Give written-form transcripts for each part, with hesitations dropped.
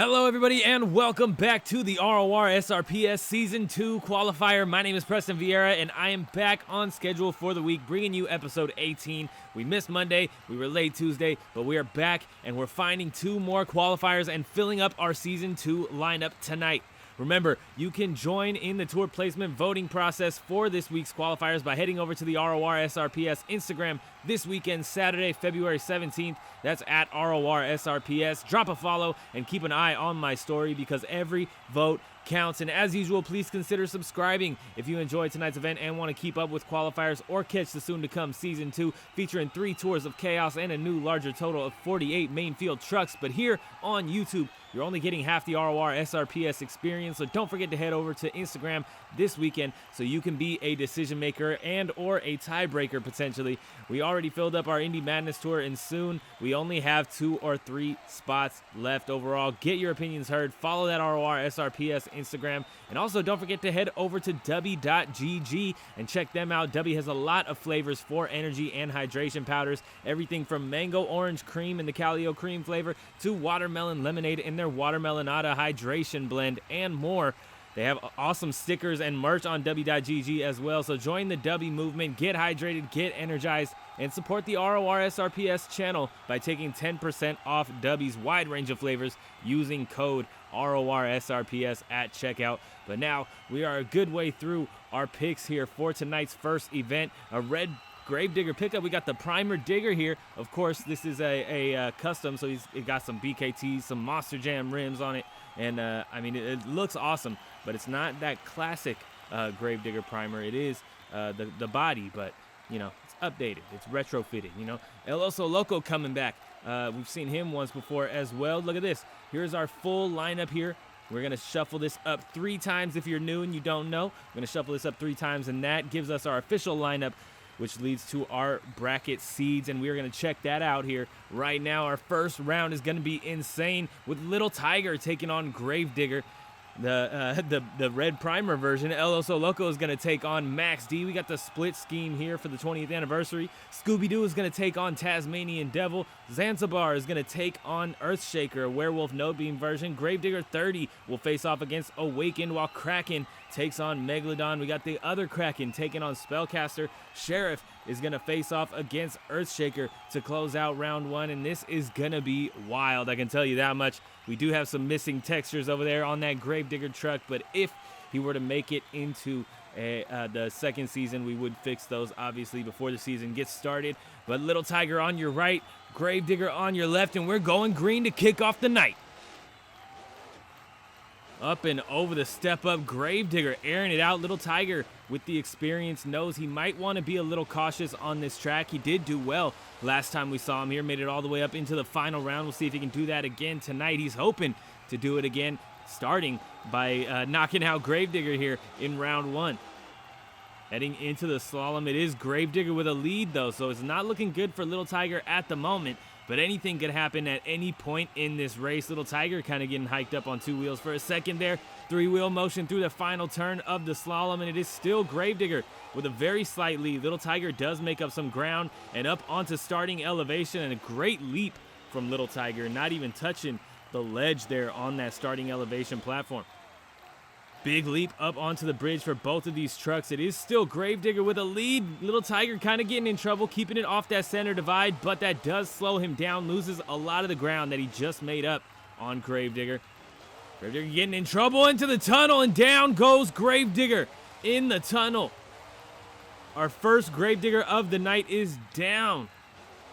Hello everybody and welcome back to the RORSRPS Season 2 Qualifier. My name is Preston Vieira and I am back on schedule for the week bringing you episode 18. We missed Monday, we were late Tuesday, but we are back and we're finding 2 more qualifiers and filling up our Season 2 lineup tonight. Remember, you can join in the tour placement voting process for this week's qualifiers by heading over to the RORSRPS Instagram this weekend, Saturday, February 17th. That's at RORSRPS. Drop a follow and keep an eye on my story because every vote counts. And as usual, please consider subscribing if you enjoyed tonight's event and want to keep up with qualifiers or catch the soon-to-come Season 2 featuring 3 tours of chaos and a new larger total of 48 main field trucks. But here on YouTube, you're only getting half the RORSRPS experience, so don't forget to head over to Instagram this weekend so you can be a decision maker and or a tiebreaker potentially. We already filled up our Indie Madness tour and soon we only have 2 or 3 spots left overall. Get your opinions heard. Follow that RORSRPS Instagram, and also don't forget to head over to Dubby.gg and check them out. Dubby has a lot of flavors for energy and hydration powders, everything from mango orange cream in the Calio cream flavor to watermelon lemonade in their watermelonada hydration blend and more. They have awesome stickers and merch on Dubby.gg as well, so join the Dubby movement, get hydrated, get energized, and support the RORSRPS channel by taking 10% off Dubby's wide range of flavors using code RORSRPS at checkout. But now we are a good way through our picks here for tonight's first event, a red Gravedigger pickup. We got the primer digger here. Of course, this is a custom, so it got some BKTs, some Monster Jam rims on it, and I mean it looks awesome, but it's not that classic Gravedigger primer. It is the body, but you know, it's updated, it's retrofitted. You know, Elos Sol Loco coming back. We've seen him once before as well. Look at this. Here's our full lineup here. We're going to shuffle this up 3 times if you're new and you don't know. We're going to shuffle this up 3 times, and that gives us our official lineup, which leads to our bracket seeds, and we're going to check that out here right now. Our first round is going to be insane with Little Tiger taking on Gravedigger. The red primer version. Elos Sol Loco is going to take on Max D. We got the split scheme here for the 20th anniversary. ScoobyDoo is going to take on Tasmanian Devil. Sbar is going to take on Earthshaker, a werewolf no beam version. Gravedigger 30 will face off against Awaken, while Kraken takes on Megalodon. We got the other Kraken taking on Spellcaster. Sheriff is going to face off against Earthshaker to close out round 1, and this is going to be wild, I can tell you that much. We do have some missing textures over there on that Gravedigger truck, but if he were to make it into the second season, we would fix those, obviously, before the season gets started. But Little Tiger on your right, Gravedigger on your left, and we're going green to kick off the night. Up and over the step-up, Gravedigger airing it out. Little Tiger, with the experience, knows he might want to be a little cautious on this track. He did do well last time we saw him here, made it all the way up into the final round. We'll see if he can do that again tonight. He's hoping to do it again, starting by knocking out Gravedigger here in round 1. Heading into the slalom, it is Gravedigger with a lead, though, so it's not looking good for Little Tiger at the moment. But anything could happen at any point in this race. Little Tiger kind of getting hiked up on 2 wheels for a second there. 3-wheel motion through the final turn of the slalom, and it is still Gravedigger with a very slight lead. Little Tiger does make up some ground and up onto starting elevation, and a great leap from Little Tiger, not even touching the ledge there on that starting elevation platform. Big leap up onto the bridge for both of these trucks. It is still Gravedigger with a lead. Little Tiger kind of getting in trouble, keeping it off that center divide, but that does slow him down, loses a lot of the ground that he just made up on Gravedigger. Gravedigger getting in trouble into the tunnel, and down goes Gravedigger in the tunnel. Our first Gravedigger of the night is down.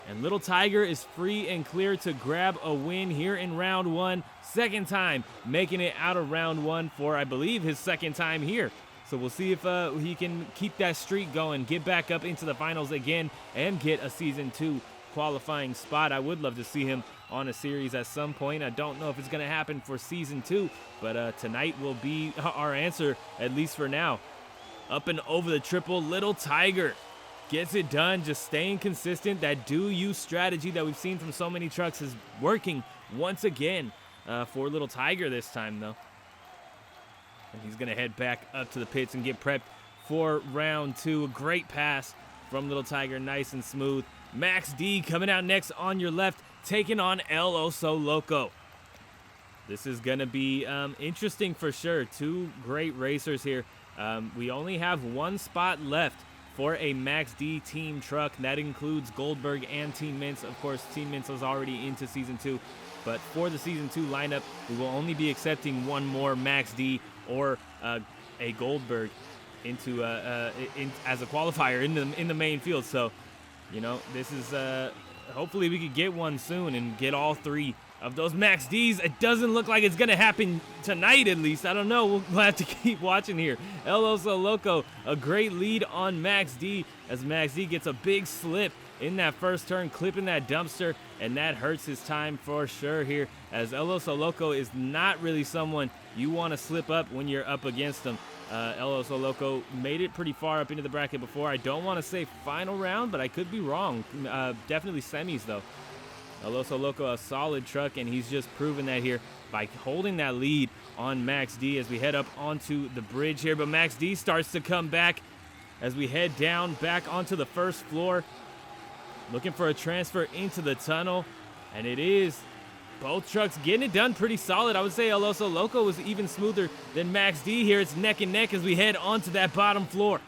And Little Tiger is free and clear to grab a win here in round 1. Second time making it out of round 1 for, I believe, his second time here. So we'll see if he can keep that streak going, get back up into the finals again, and get a Season 2 qualifying spot. I would love to see him on a series at some point. I don't know if it's going to happen for Season 2, but tonight will be our answer, at least for now. Up and over the triple, Little Tiger gets it done, just staying consistent. That do-you strategy that we've seen from so many trucks is working once again for Little Tiger this time, though. And he's going to head back up to the pits and get prepped for round 2. A great pass from Little Tiger, nice and smooth. Max D coming out next on your left, taking on Elos Sol Loco. This is going to be interesting for sure. Two great racers here. We only have one spot left for a Max D team truck. That includes Goldberg and Team Mints. Of course, Team Mints was already into Season 2. But for the Season 2 lineup, we will only be accepting one more Max D or a Goldberg into as a qualifier in the main field. So, you know, this is hopefully we could get one soon and get all three of those Max Ds. It doesn't look like it's going to happen tonight, at least. I don't know. We'll have to keep watching here. Elos Sol Loco, a great lead on Max D as Max D gets a big slip in that first turn, clipping that dumpster, and that hurts his time for sure here, as Elos Sol Loco is not really someone you want to slip up when you're up against him. Elos Sol Loco made it pretty far up into the bracket before. I don't want to say final round, but I could be wrong. Definitely semis, though. Elos Sol Loco, a solid truck, and he's just proven that here by holding that lead on Max D as we head up onto the bridge here. But Max D starts to come back as we head down back onto the first floor, looking for a transfer into the tunnel, and it is. Both trucks getting it done pretty solid. I would say Elos Sol Loco was even smoother than Max D here. It's neck and neck as we head onto that bottom floor.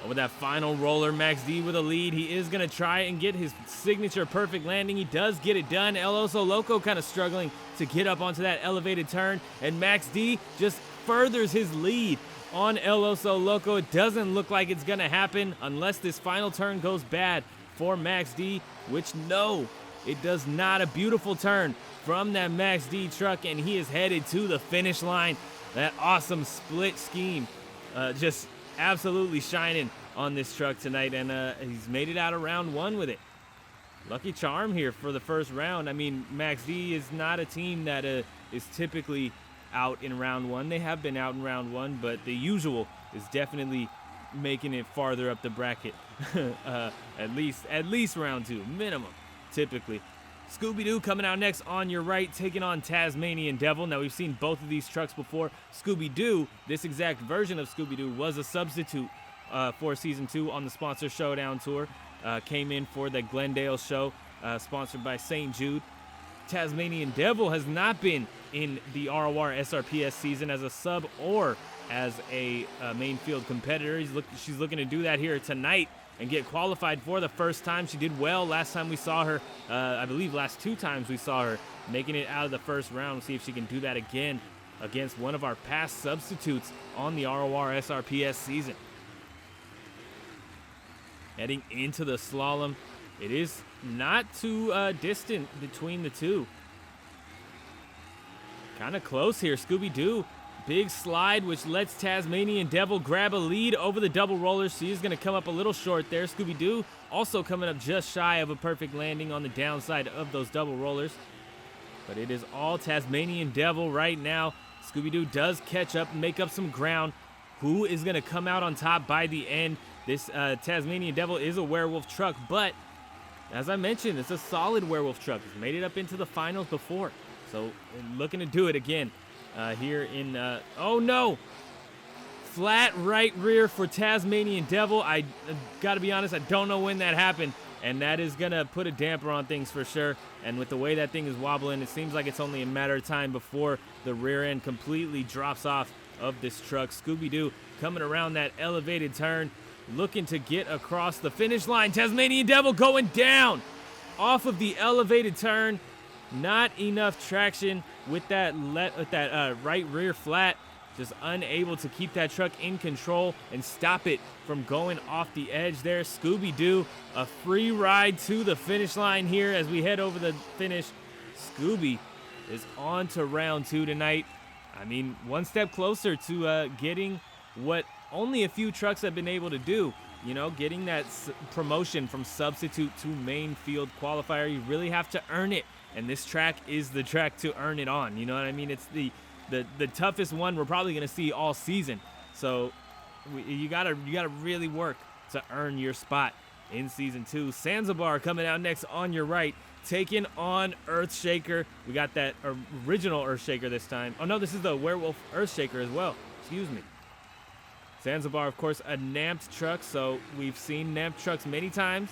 Over that final roller, Max D with a lead. He is going to try and get his signature perfect landing. He does get it done. Elos Sol Loco kind of struggling to get up onto that elevated turn, and Max D just furthers his lead on Elos Sol Loco. It doesn't look like it's going to happen unless this final turn goes bad for Max D, which no, it does not. A beautiful turn from that Max D truck, and he is headed to the finish line. That awesome split scheme just absolutely shining on this truck tonight, and he's made it out of round one with it. Lucky charm here for the first round. I mean, Max D is not a team that is typically out in round one. They have been out in round one, but the usual is definitely making it farther up the bracket. at least round two minimum, typically. ScoobyDoo coming out next on your right, taking on Tasmanian Devil. Now, we've seen both of these trucks before. ScoobyDoo, this exact version of ScoobyDoo, was a substitute for Season 2 on the Sponsor Showdown Tour. Came in for the Glendale show, sponsored by St. Jude. Tasmanian Devil has not been in the ROR SRPS season as a sub or as a main field competitor. She's looking to do that here tonight and get qualified for the first time. She did well last time we saw her. I believe last two times we saw her making it out of the first round. We'll see if she can do that again against one of our past substitutes on the ROR SRPS season. Heading into the slalom. It is not too distant between the two. Kind of close here. ScoobyDoo, big slide, which lets Tasmanian Devil grab a lead over the double rollers. She is going to come up a little short there. ScoobyDoo also coming up just shy of a perfect landing on the downside of those double rollers. But it is all Tasmanian Devil right now. ScoobyDoo does catch up and make up some ground. Who is going to come out on top by the end? This Tasmanian Devil is a werewolf truck, but as I mentioned, it's a solid werewolf truck. It's made it up into the finals before. So looking to do it again here in, oh no! Flat right rear for Tasmanian Devil. I gotta be honest, I don't know when that happened. And that is gonna put a damper on things for sure. And with the way that thing is wobbling, it seems like it's only a matter of time before the rear end completely drops off of this truck. ScoobyDoo coming around that elevated turn, looking to get across the finish line. Tasmanian Devil going down off of the elevated turn. Not enough traction with that right rear flat. Just unable to keep that truck in control and stop it from going off the edge there. ScoobyDoo, a free ride to the finish line here as we head over the finish. Scooby is on to round two tonight. I mean, one step closer to getting what only a few trucks have been able to do. You know, getting that promotion from substitute to main field qualifier. You really have to earn it. And this track is the track to earn it on. You know what I mean? It's the toughest one we're probably going to see all season. So you gotta really work to earn your spot in Season 2. Sbar coming out next on your right, taking on Earthshaker. We got that original Earthshaker this time. Oh no, this is the werewolf Earthshaker as well. Excuse me. Sbar, of course, a namped truck. So we've seen namped trucks many times.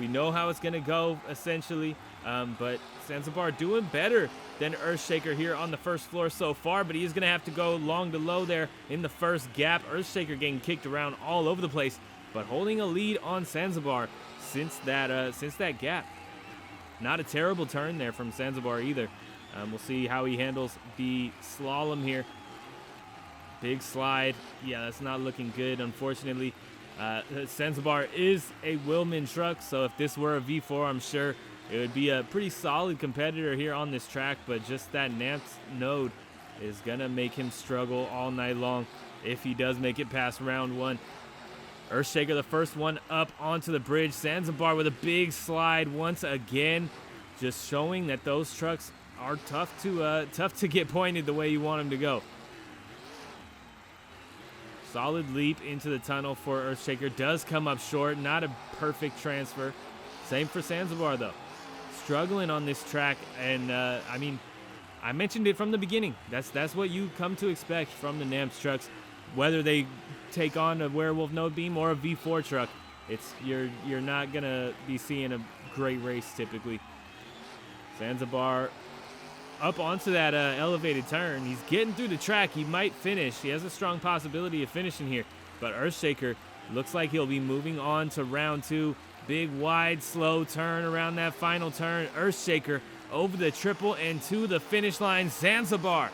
We know how it's going to go, essentially. But Sbar doing better than Earthshaker here on the first floor so far, but he's going to have to go long to low there in the first gap. Earthshaker getting kicked around all over the place, but holding a lead on Sbar since that gap. Not a terrible turn there from Sbar either. We'll see how he handles the slalom here. Big slide. Yeah, that's not looking good, unfortunately. Sbar is a Willman truck, so if this were a V4, I'm sure it would be a pretty solid competitor here on this track, but just that Namps node is going to make him struggle all night long if he does make it past round one. Earthshaker, the first one up onto the bridge. Sbar with a big slide once again, just showing that those trucks are tough to get pointed the way you want them to go. Solid leap into the tunnel for Earthshaker. Does come up short. Not a perfect transfer. Same for Sbar, though. Struggling on this track, and I mean, I mentioned it from the beginning. That's what you come to expect from the Namps trucks, whether they take on a werewolf node beam or a V4 truck. You're not gonna be seeing a great race typically. Sbar up onto that elevated turn. He's getting through the track. He might finish. He has a strong possibility of finishing here, but Earthshaker looks like he'll be moving on to round two. Big, wide, slow turn around that final turn. Earthshaker over the triple and to the finish line. Sbar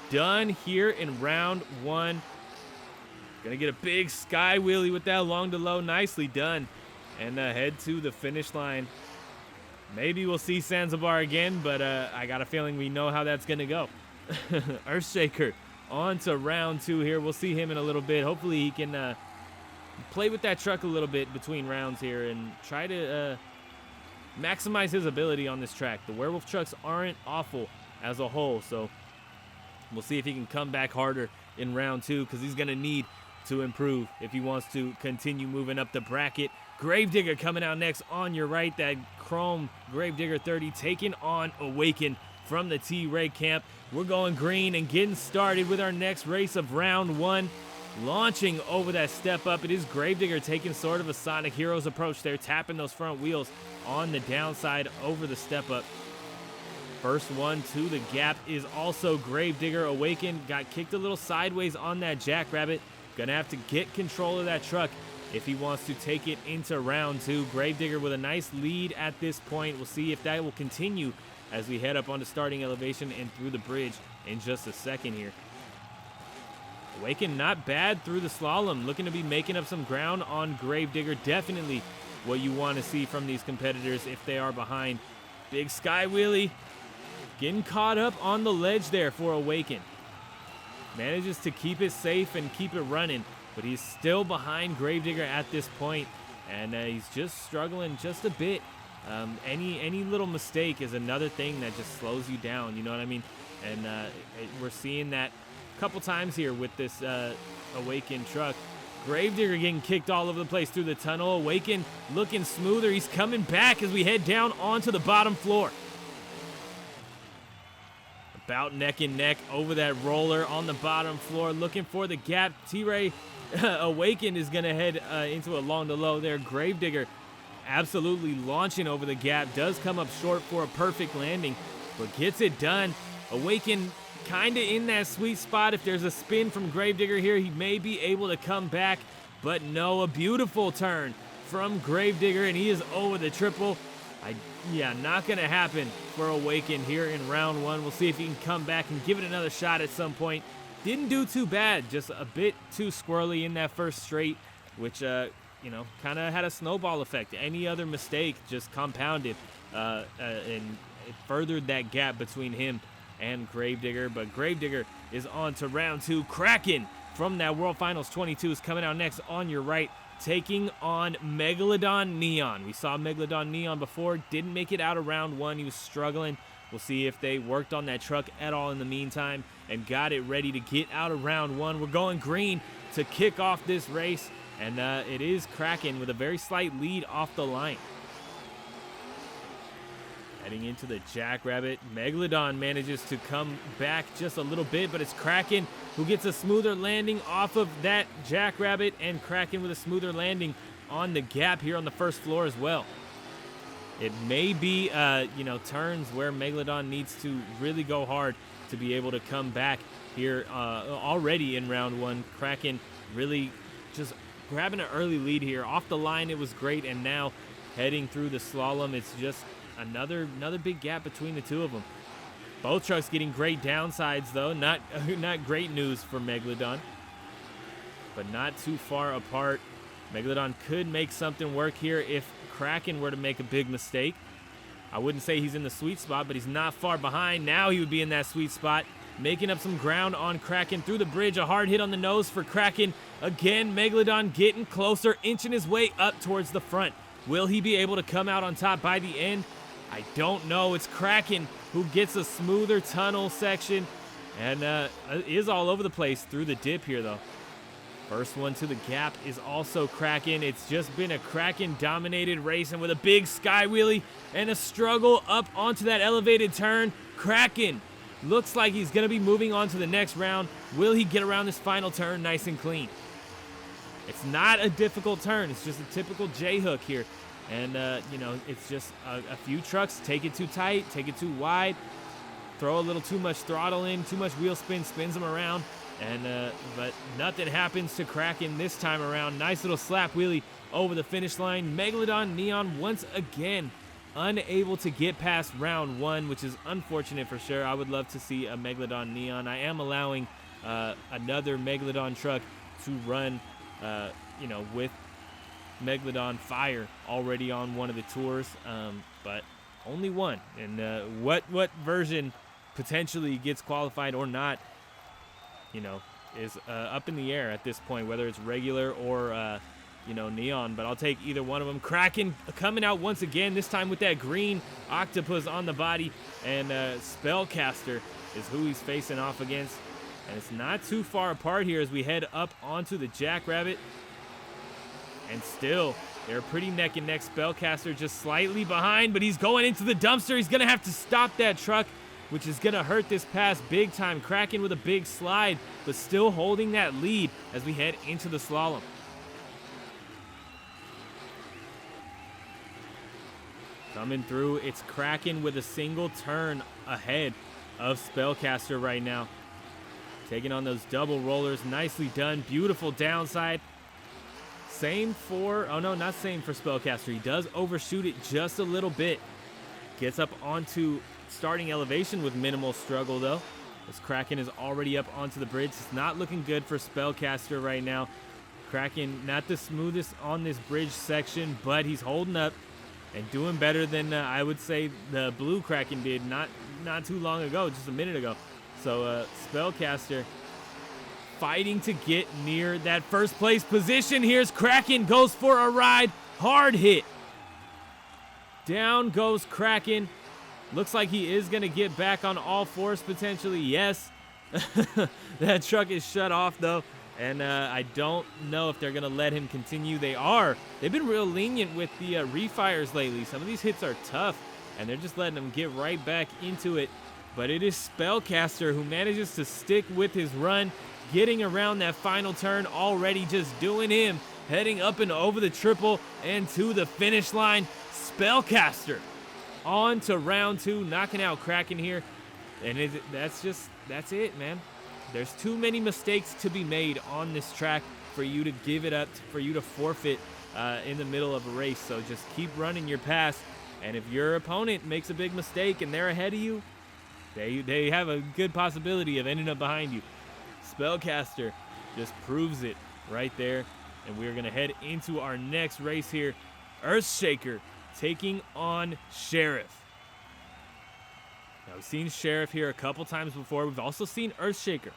done here in round one. Gonna get a big sky wheelie with that long to low. Nicely done. And head to the finish line. Maybe we'll see Sbar again, but I got a feeling we know how that's gonna go. Earthshaker on to round two here. We'll see him in a little bit. Hopefully he can play with that truck a little bit between rounds here and try to maximize his ability on this track. The werewolf trucks aren't awful as a whole, so we'll see if he can come back harder in round two, because he's gonna need to improve if he wants to continue moving up the bracket. Gravedigger coming out next on your right. That chrome Gravedigger 30 taking on Awaken from the T-Ray camp. We're going green and getting started with our next race of round one. Launching over that step up, it is Gravedigger taking sort of a Sonic Heroes approach there, tapping those front wheels on the downside over the step up. First one to the gap is also Gravedigger. Awaken got kicked a little sideways on that Jackrabbit. Gonna have to get control of that truck if he wants to take it into round two. Gravedigger with a nice lead at this point. We'll see if that will continue as we head up onto starting elevation and through the bridge in just a second here. Awaken not bad through the slalom, looking to be making up some ground on Gravedigger. Definitely what you want to see from these competitors if they are behind. Big sky wheelie, getting caught up on the ledge there for Awaken. Manages to keep it safe and keep it running, but he's still behind Gravedigger at this point, and he's just struggling just a bit. Any little mistake is another thing that just slows you down, you know what I mean? And we're seeing that a couple times here with this Awaken truck. Gravedigger getting kicked all over the place through the tunnel. Awaken looking smoother. He's coming back as we head down onto the bottom floor. About neck and neck over that roller on the bottom floor, looking for the gap. T-Ray Awaken is going to head into a long to low there. Gravedigger absolutely launching over the gap. Does come up short for a perfect landing, but gets it done. Awaken kind of in that sweet spot. If there's a spin from Gravedigger here, he may be able to come back, but no, a beautiful turn from Gravedigger, and he is over the triple. Yeah, not going to happen for Awaken here in round one. We'll see if he can come back and give it another shot at some point. Didn't do too bad, just a bit too squirrely in that first straight, which, kind of had a snowball effect. Any other mistake just compounded and it furthered that gap between him and Gravedigger. But Gravedigger is on to round two. Kraken from that World Finals 22 is coming out next on your right, taking on Megalodon Neon. We saw Megalodon Neon before, didn't make it out of round one. He was struggling. We'll see if they worked on that truck at all in the meantime and got it ready to get out of round one. We're going green to kick off this race, and it is Kraken with a very slight lead off the line. Heading into the Jackrabbit, Megalodon manages to come back just a little bit, but it's Kraken who gets a smoother landing off of that Jackrabbit, and Kraken with a smoother landing on the gap here on the first floor as well. It may be, turns where Megalodon needs to really go hard to be able to come back here already in round one. Kraken really just grabbing an early lead here. Off the line, it was great, and now heading through the slalom, it's just another big gap between the two of them. Both trucks getting great downsides, though. Not great news for Megalodon, but not too far apart. Megalodon could make something work here if Kraken were to make a big mistake. I wouldn't say he's in the sweet spot, but he's not far behind. Now he would be in that sweet spot, making up some ground on Kraken through the bridge. A hard hit on the nose for Kraken. Again, Megalodon getting closer, inching his way up towards the front. Will he be able to come out on top by the end? I don't know. It's Kraken who gets a smoother tunnel section and is all over the place through the dip here, though. First one to the gap is also Kraken. It's just been a Kraken-dominated race, and with a big sky wheelie and a struggle up onto that elevated turn, Kraken looks like he's going to be moving on to the next round. Will he get around this final turn nice and clean? It's not a difficult turn. It's just a typical J-hook here. And, it's just a few trucks take it too tight, take it too wide, throw a little too much throttle in, too much wheel spin, spins them around. And but nothing happens to Kraken this time around. Nice little slap wheelie over the finish line. Megalodon Neon once again unable to get past round one, which is unfortunate for sure. I would love to see a Megalodon Neon. I am allowing another Megalodon truck to run, with Megalodon Fire already on one of the tours, but only one. And what version potentially gets qualified or not, is up in the air at this point, whether it's regular or, Neon. But I'll take either one of them. Kraken coming out once again, this time with that green octopus on the body. And Spellcaster is who he's facing off against. And it's not too far apart here as we head up onto the Jackrabbit. And still, they're pretty neck and neck. Spellcaster just slightly behind, but he's going into the dumpster. He's going to have to stop that truck, which is going to hurt this pass big time. Kraken with a big slide, but still holding that lead as we head into the slalom. Coming through, it's Kraken with a single turn ahead of Spellcaster right now. Taking on those double rollers. Nicely done. Beautiful downside. Same for, not same for Spellcaster. He does overshoot it just a little bit. Gets up onto starting elevation with minimal struggle, though. This Kraken is already up onto the bridge. It's not looking good for Spellcaster right now. Kraken not the smoothest on this bridge section, but he's holding up and doing better than I would say the blue Kraken did not too long ago, just a minute ago. So Spellcaster fighting to get near that first place position. Here's Kraken, goes for a ride. Hard hit. Down goes Kraken. Looks like he is going to get back on all fours potentially. Yes. That truck is shut off, though. And I don't know if they're going to let him continue. They are. They've been real lenient with the refires lately. Some of these hits are tough, and they're just letting him get right back into it. But it is Spellcaster who manages to stick with his run, getting around that final turn already, just doing him, heading up and over the triple and to the finish line. Spellcaster on to round two, knocking out Kraken here. And that's it, man. There's too many mistakes to be made on this track for you to give it up, for you to forfeit in the middle of a race. So just keep running your pass. And if your opponent makes a big mistake and they're ahead of you, they have a good possibility of ending up behind you. Spellcaster just proves it right there. And we're going to head into our next race here. Earthshaker taking on Sheriff. Now, we've seen Sheriff here a couple times before. We've also seen Earthshaker.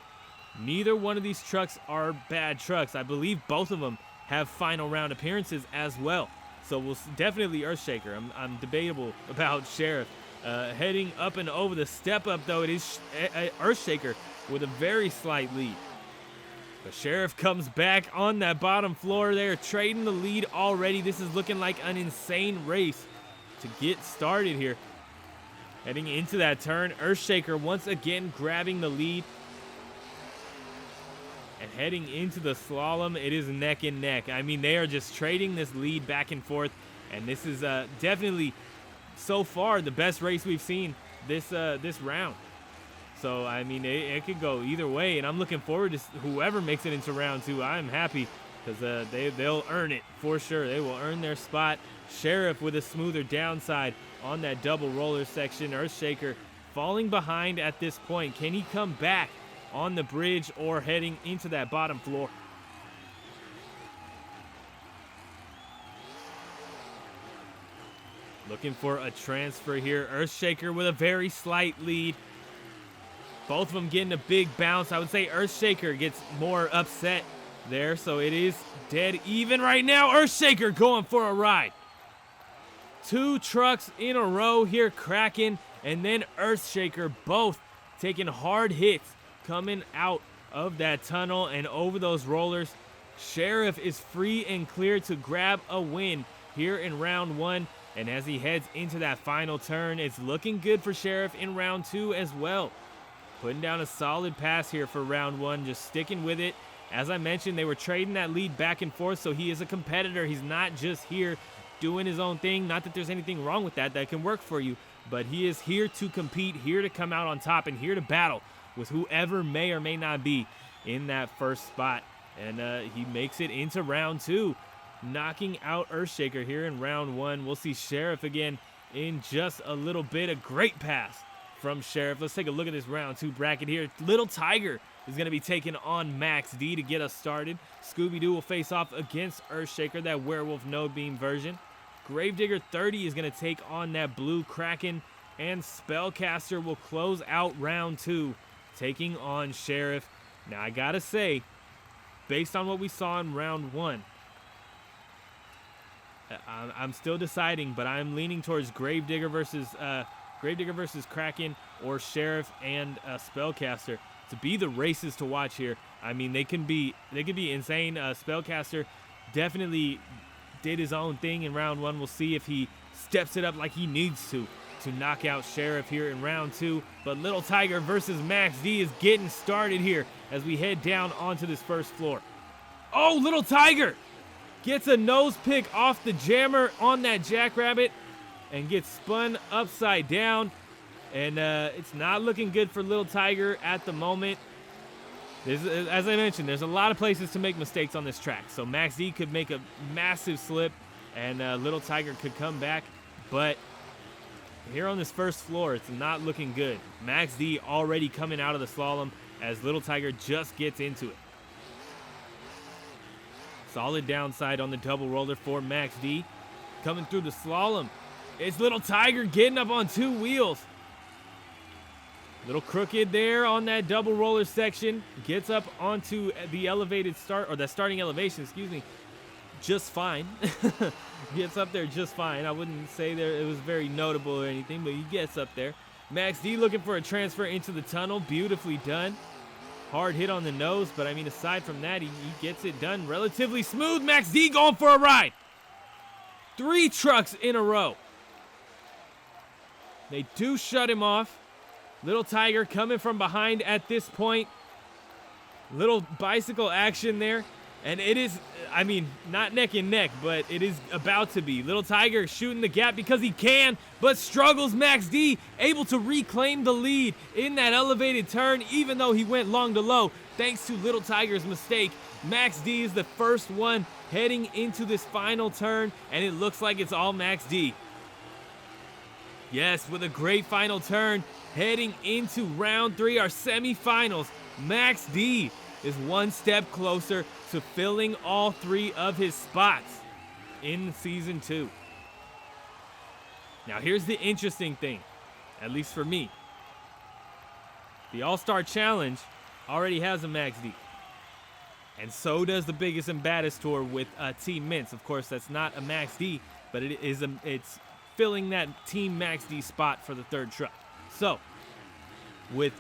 Neither one of these trucks are bad trucks. I believe both of them have final round appearances as well. So we'll definitely Earthshaker. I'm debatable about Sheriff. Heading up and over the step up, though, it is Earthshaker with a very slight lead. The Sheriff comes back on that bottom floor there, trading the lead already. This is looking like an insane race to get started here. Heading into that turn, Earthshaker once again grabbing the lead. And heading into the slalom, it is neck and neck. I mean, they are just trading this lead back and forth. And this is definitely so far the best race we've seen this round. So, I mean, it could go either way, and I'm looking forward to whoever makes it into round 2. I'm happy because they'll earn it for sure. They will earn their spot. Sheriff with a smoother downside on that double roller section. Earthshaker falling behind at this point. Can he come back on the bridge or heading into that bottom floor? Looking for a transfer here. Earthshaker with a very slight lead. Both of them getting a big bounce. I would say Earthshaker gets more upset there, so it is dead even right now. Earthshaker going for a ride. 2 trucks in a row here, Kraken and then Earthshaker, both taking hard hits coming out of that tunnel and over those rollers. Sheriff is free and clear to grab a win here in round 1. And as he heads into that final turn, it's looking good for Sheriff in round 2 as well. Putting down a solid pass here for round 1, just sticking with it. As I mentioned, they were trading that lead back and forth, so he is a competitor. He's not just here doing his own thing. Not that there's anything wrong with that. That can work for you. But he is here to compete, here to come out on top, and here to battle with whoever may or may not be in that first spot. And he makes it into round 2, knocking out Earthshaker here in round 1. We'll see Sheriff again in just a little bit. A great pass from Sheriff. Let's take a look at this round 2 bracket here. Little Tiger is going to be taking on Max D to get us started. ScoobyDoo will face off against Earthshaker, that werewolf no beam version. Gravedigger 30 is going to take on that blue Kraken, and Spellcaster will close out round 2, taking on Sheriff. Now I gotta say, based on what we saw in round 1, I'm still deciding, but I'm leaning towards Gravedigger versus Kraken, or Sheriff and Spellcaster to be the races to watch here. I mean, they can be insane. Spellcaster definitely did his own thing in round 1. We'll see if he steps it up like he needs to knock out Sheriff here in round 2. But Little Tiger versus Max D is getting started here as we head down onto this first floor. Oh, Little Tiger gets a nose pick off the jammer on that Jackrabbit and gets spun upside down. And it's not looking good for Little Tiger at the moment. As I mentioned, there's a lot of places to make mistakes on this track. So Max D could make a massive slip, and Little Tiger could come back. But here on this first floor, it's not looking good. Max D already coming out of the slalom as Little Tiger just gets into it. Solid downside on the double roller for Max D. Coming through the slalom, it's Little Tiger getting up on 2 wheels. Little crooked there on that double roller section. Gets up onto the elevated start, or the starting elevation, excuse me, just fine. Gets up there just fine. I wouldn't say there it was very notable or anything, but he gets up there. Max D looking for a transfer into the tunnel. Beautifully done. Hard hit on the nose, but I mean, aside from that, he gets it done relatively smooth. Max D going for a ride. 3 trucks in a row. They do shut him off. Little Tiger coming from behind at this point. Little bicycle action there. And it is, I mean, not neck and neck, but it is about to be. Little Tiger shooting the gap because he can, but struggles. Max D able to reclaim the lead in that elevated turn, even though he went long to low. Thanks to Little Tiger's mistake, Max D is the first one heading into this final turn, and it looks like it's all Max D. Yes, with a great final turn, heading into round 3, our semifinals. Max D is one step closer to filling all 3 of his spots in season 2. Now here's the interesting thing, at least for me. The All-Star Challenge already has a Max D. And so does the Biggest and Baddest Tour with Team Mints. Of course, that's not a Max D, but it's filling that Team Max D spot for the 3rd truck. So, with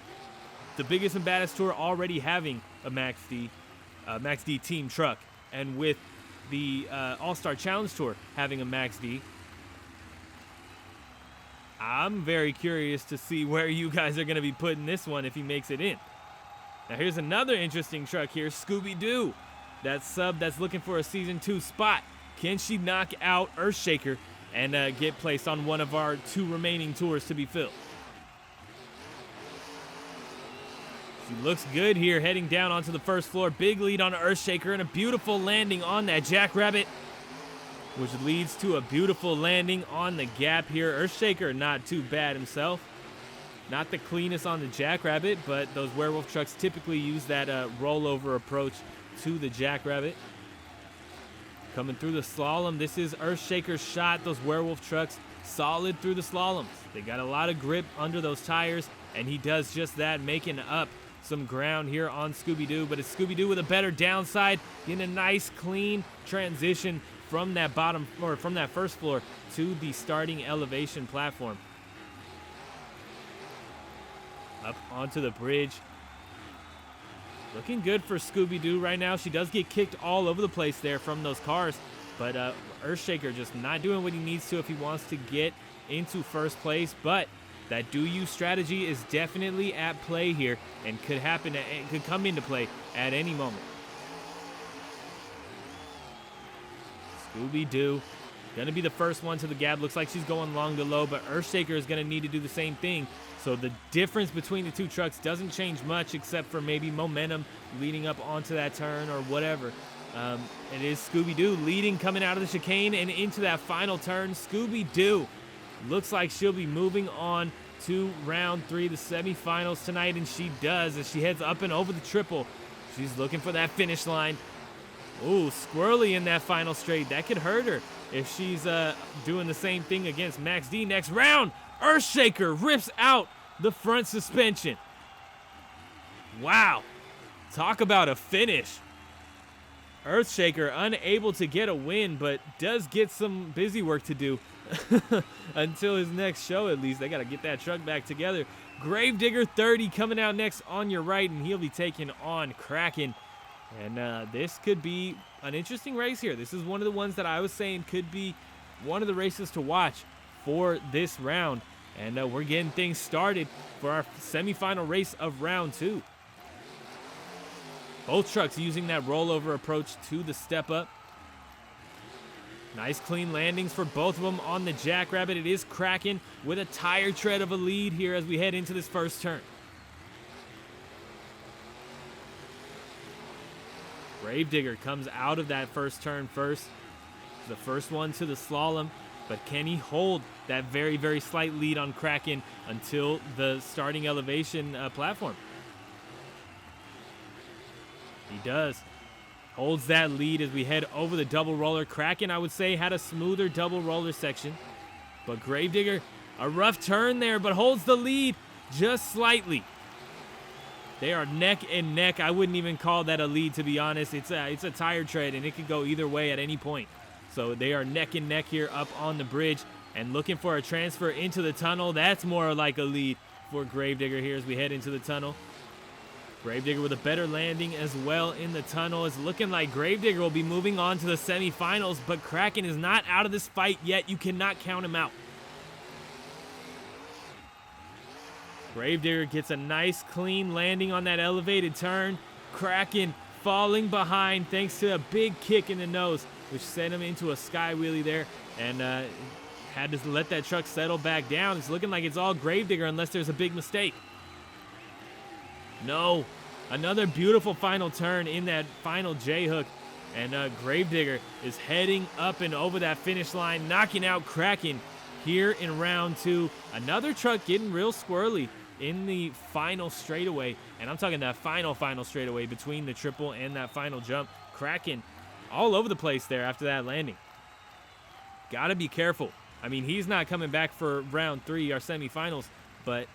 the Biggest and Baddest Tour already having a Max D team truck, and with the All-Star Challenge Tour having a Max D, I'm very curious to see where you guys are going to be putting this one if he makes it in. Now here's another interesting truck here, ScoobyDoo. That sub that's looking for a Season 2 spot. Can she knock out Earthshaker and get placed on one of our 2 remaining tours to be filled. She looks good here, heading down onto the first floor. Big lead on Earthshaker and a beautiful landing on that Jackrabbit, which leads to a beautiful landing on the gap here. Earthshaker not too bad himself. Not the cleanest on the Jackrabbit, but those werewolf trucks typically use that rollover approach to the Jackrabbit. Coming through the slalom, this is Earthshaker's shot. Those werewolf trucks solid through the slaloms. They got a lot of grip under those tires, and he does just that, making up some ground here on ScoobyDoo. But it's ScoobyDoo with a better downside, getting a nice clean transition from that bottom, or from that first floor to the starting elevation platform. Up onto the bridge. Looking good for ScoobyDoo right now. She does get kicked all over the place there from those cars, but Earthshaker just not doing what he needs to if he wants to get into first place. But that do-you strategy is definitely at play here and could happen, it could come into play at any moment. ScoobyDoo gonna be the first one to the gap. Looks like she's going long to low, but Earthshaker is gonna need to do the same thing. So the difference between the 2 trucks doesn't change much, except for maybe momentum leading up onto that turn or whatever. It is ScoobyDoo leading, coming out of the chicane and into that final turn. ScoobyDoo looks like she'll be moving on to round 3, the semifinals tonight, and she does as she heads up and over the triple. She's looking for that finish line. Ooh, squirrely in that final straight. That could hurt her if she's doing the same thing against Max D. Next round, Earthshaker rips out the front suspension. Wow. Talk about a finish. Earthshaker unable to get a win, but does get some busy work to do until his next show at least. They got to get that truck back together. Gravedigger 30 coming out next on your right, and he'll be taking on Kraken. And this could be an interesting race here. This is one of the ones that I was saying could be one of the races to watch for this round. And we're getting things started for our semifinal race of round 2. Both trucks using that rollover approach to the step up. Nice clean landings for both of them on the Jackrabbit. It is Kraken with a tire tread of a lead here as we head into this first turn. Gravedigger comes out of that first turn first. The first one to the slalom, but can he hold that very, very slight lead on Kraken until the starting elevation platform? He does. Holds that lead as we head over the double roller. Kraken, I would say, had a smoother double roller section, but Gravedigger, a rough turn there, but holds the lead just slightly. They are neck and neck. I wouldn't even call that a lead, to be honest. It's a tire tread, and it could go either way at any point. So they are neck and neck here up on the bridge and looking for a transfer into the tunnel. That's more like a lead for Gravedigger here as we head into the tunnel. Gravedigger with a better landing as well in the tunnel. It's looking like Gravedigger will be moving on to the semifinals, but Kraken is not out of this fight yet. You cannot count him out. Gravedigger gets a nice clean landing on that elevated turn. Kraken falling behind thanks to a big kick in the nose, which sent him into a sky wheelie there and had to let that truck settle back down. It's looking like it's all Gravedigger unless there's a big mistake. No, another beautiful final turn in that final J-hook, and Gravedigger is heading up and over that finish line, knocking out Kraken here in round 2. Another truck getting real squirrely in the final straightaway, and I'm talking that final straightaway between the triple and that final jump. Kraken all over the place there after that landing. Gotta be careful. I mean, he's not coming back for round 3, our semifinals, but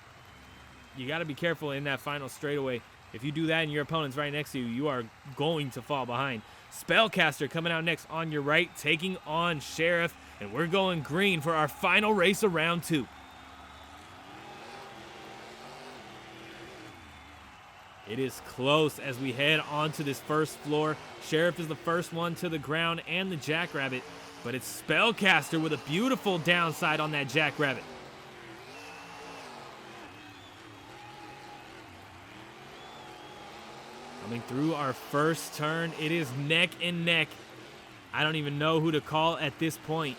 you got to be careful in that final straightaway. If you do that and your opponent's right next to you, you are going to fall behind. Spellcaster coming out next on your right, taking on Sheriff, and we're going green for our final race of round 2. It is close as we head onto this first floor. Sheriff is the first one to the ground and the Jackrabbit, but it's Spellcaster with a beautiful downside on that Jackrabbit. Coming through our first turn, it is neck and neck. I don't even know who to call at this point.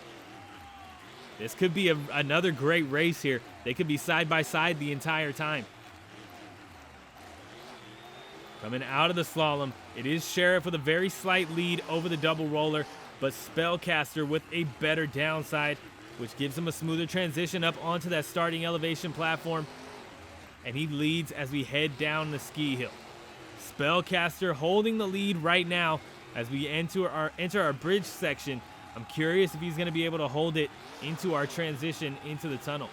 This could be another great race here. They could be side by side the entire time. Coming out of the slalom, it is Sheriff with a very slight lead over the double roller, but Spellcaster with a better downside, which gives him a smoother transition up onto that starting elevation platform. And he leads as we head down the ski hill. Spellcaster holding the lead right now as we enter our bridge section. I'm curious if he's going to be able to hold it into our transition into the tunnel.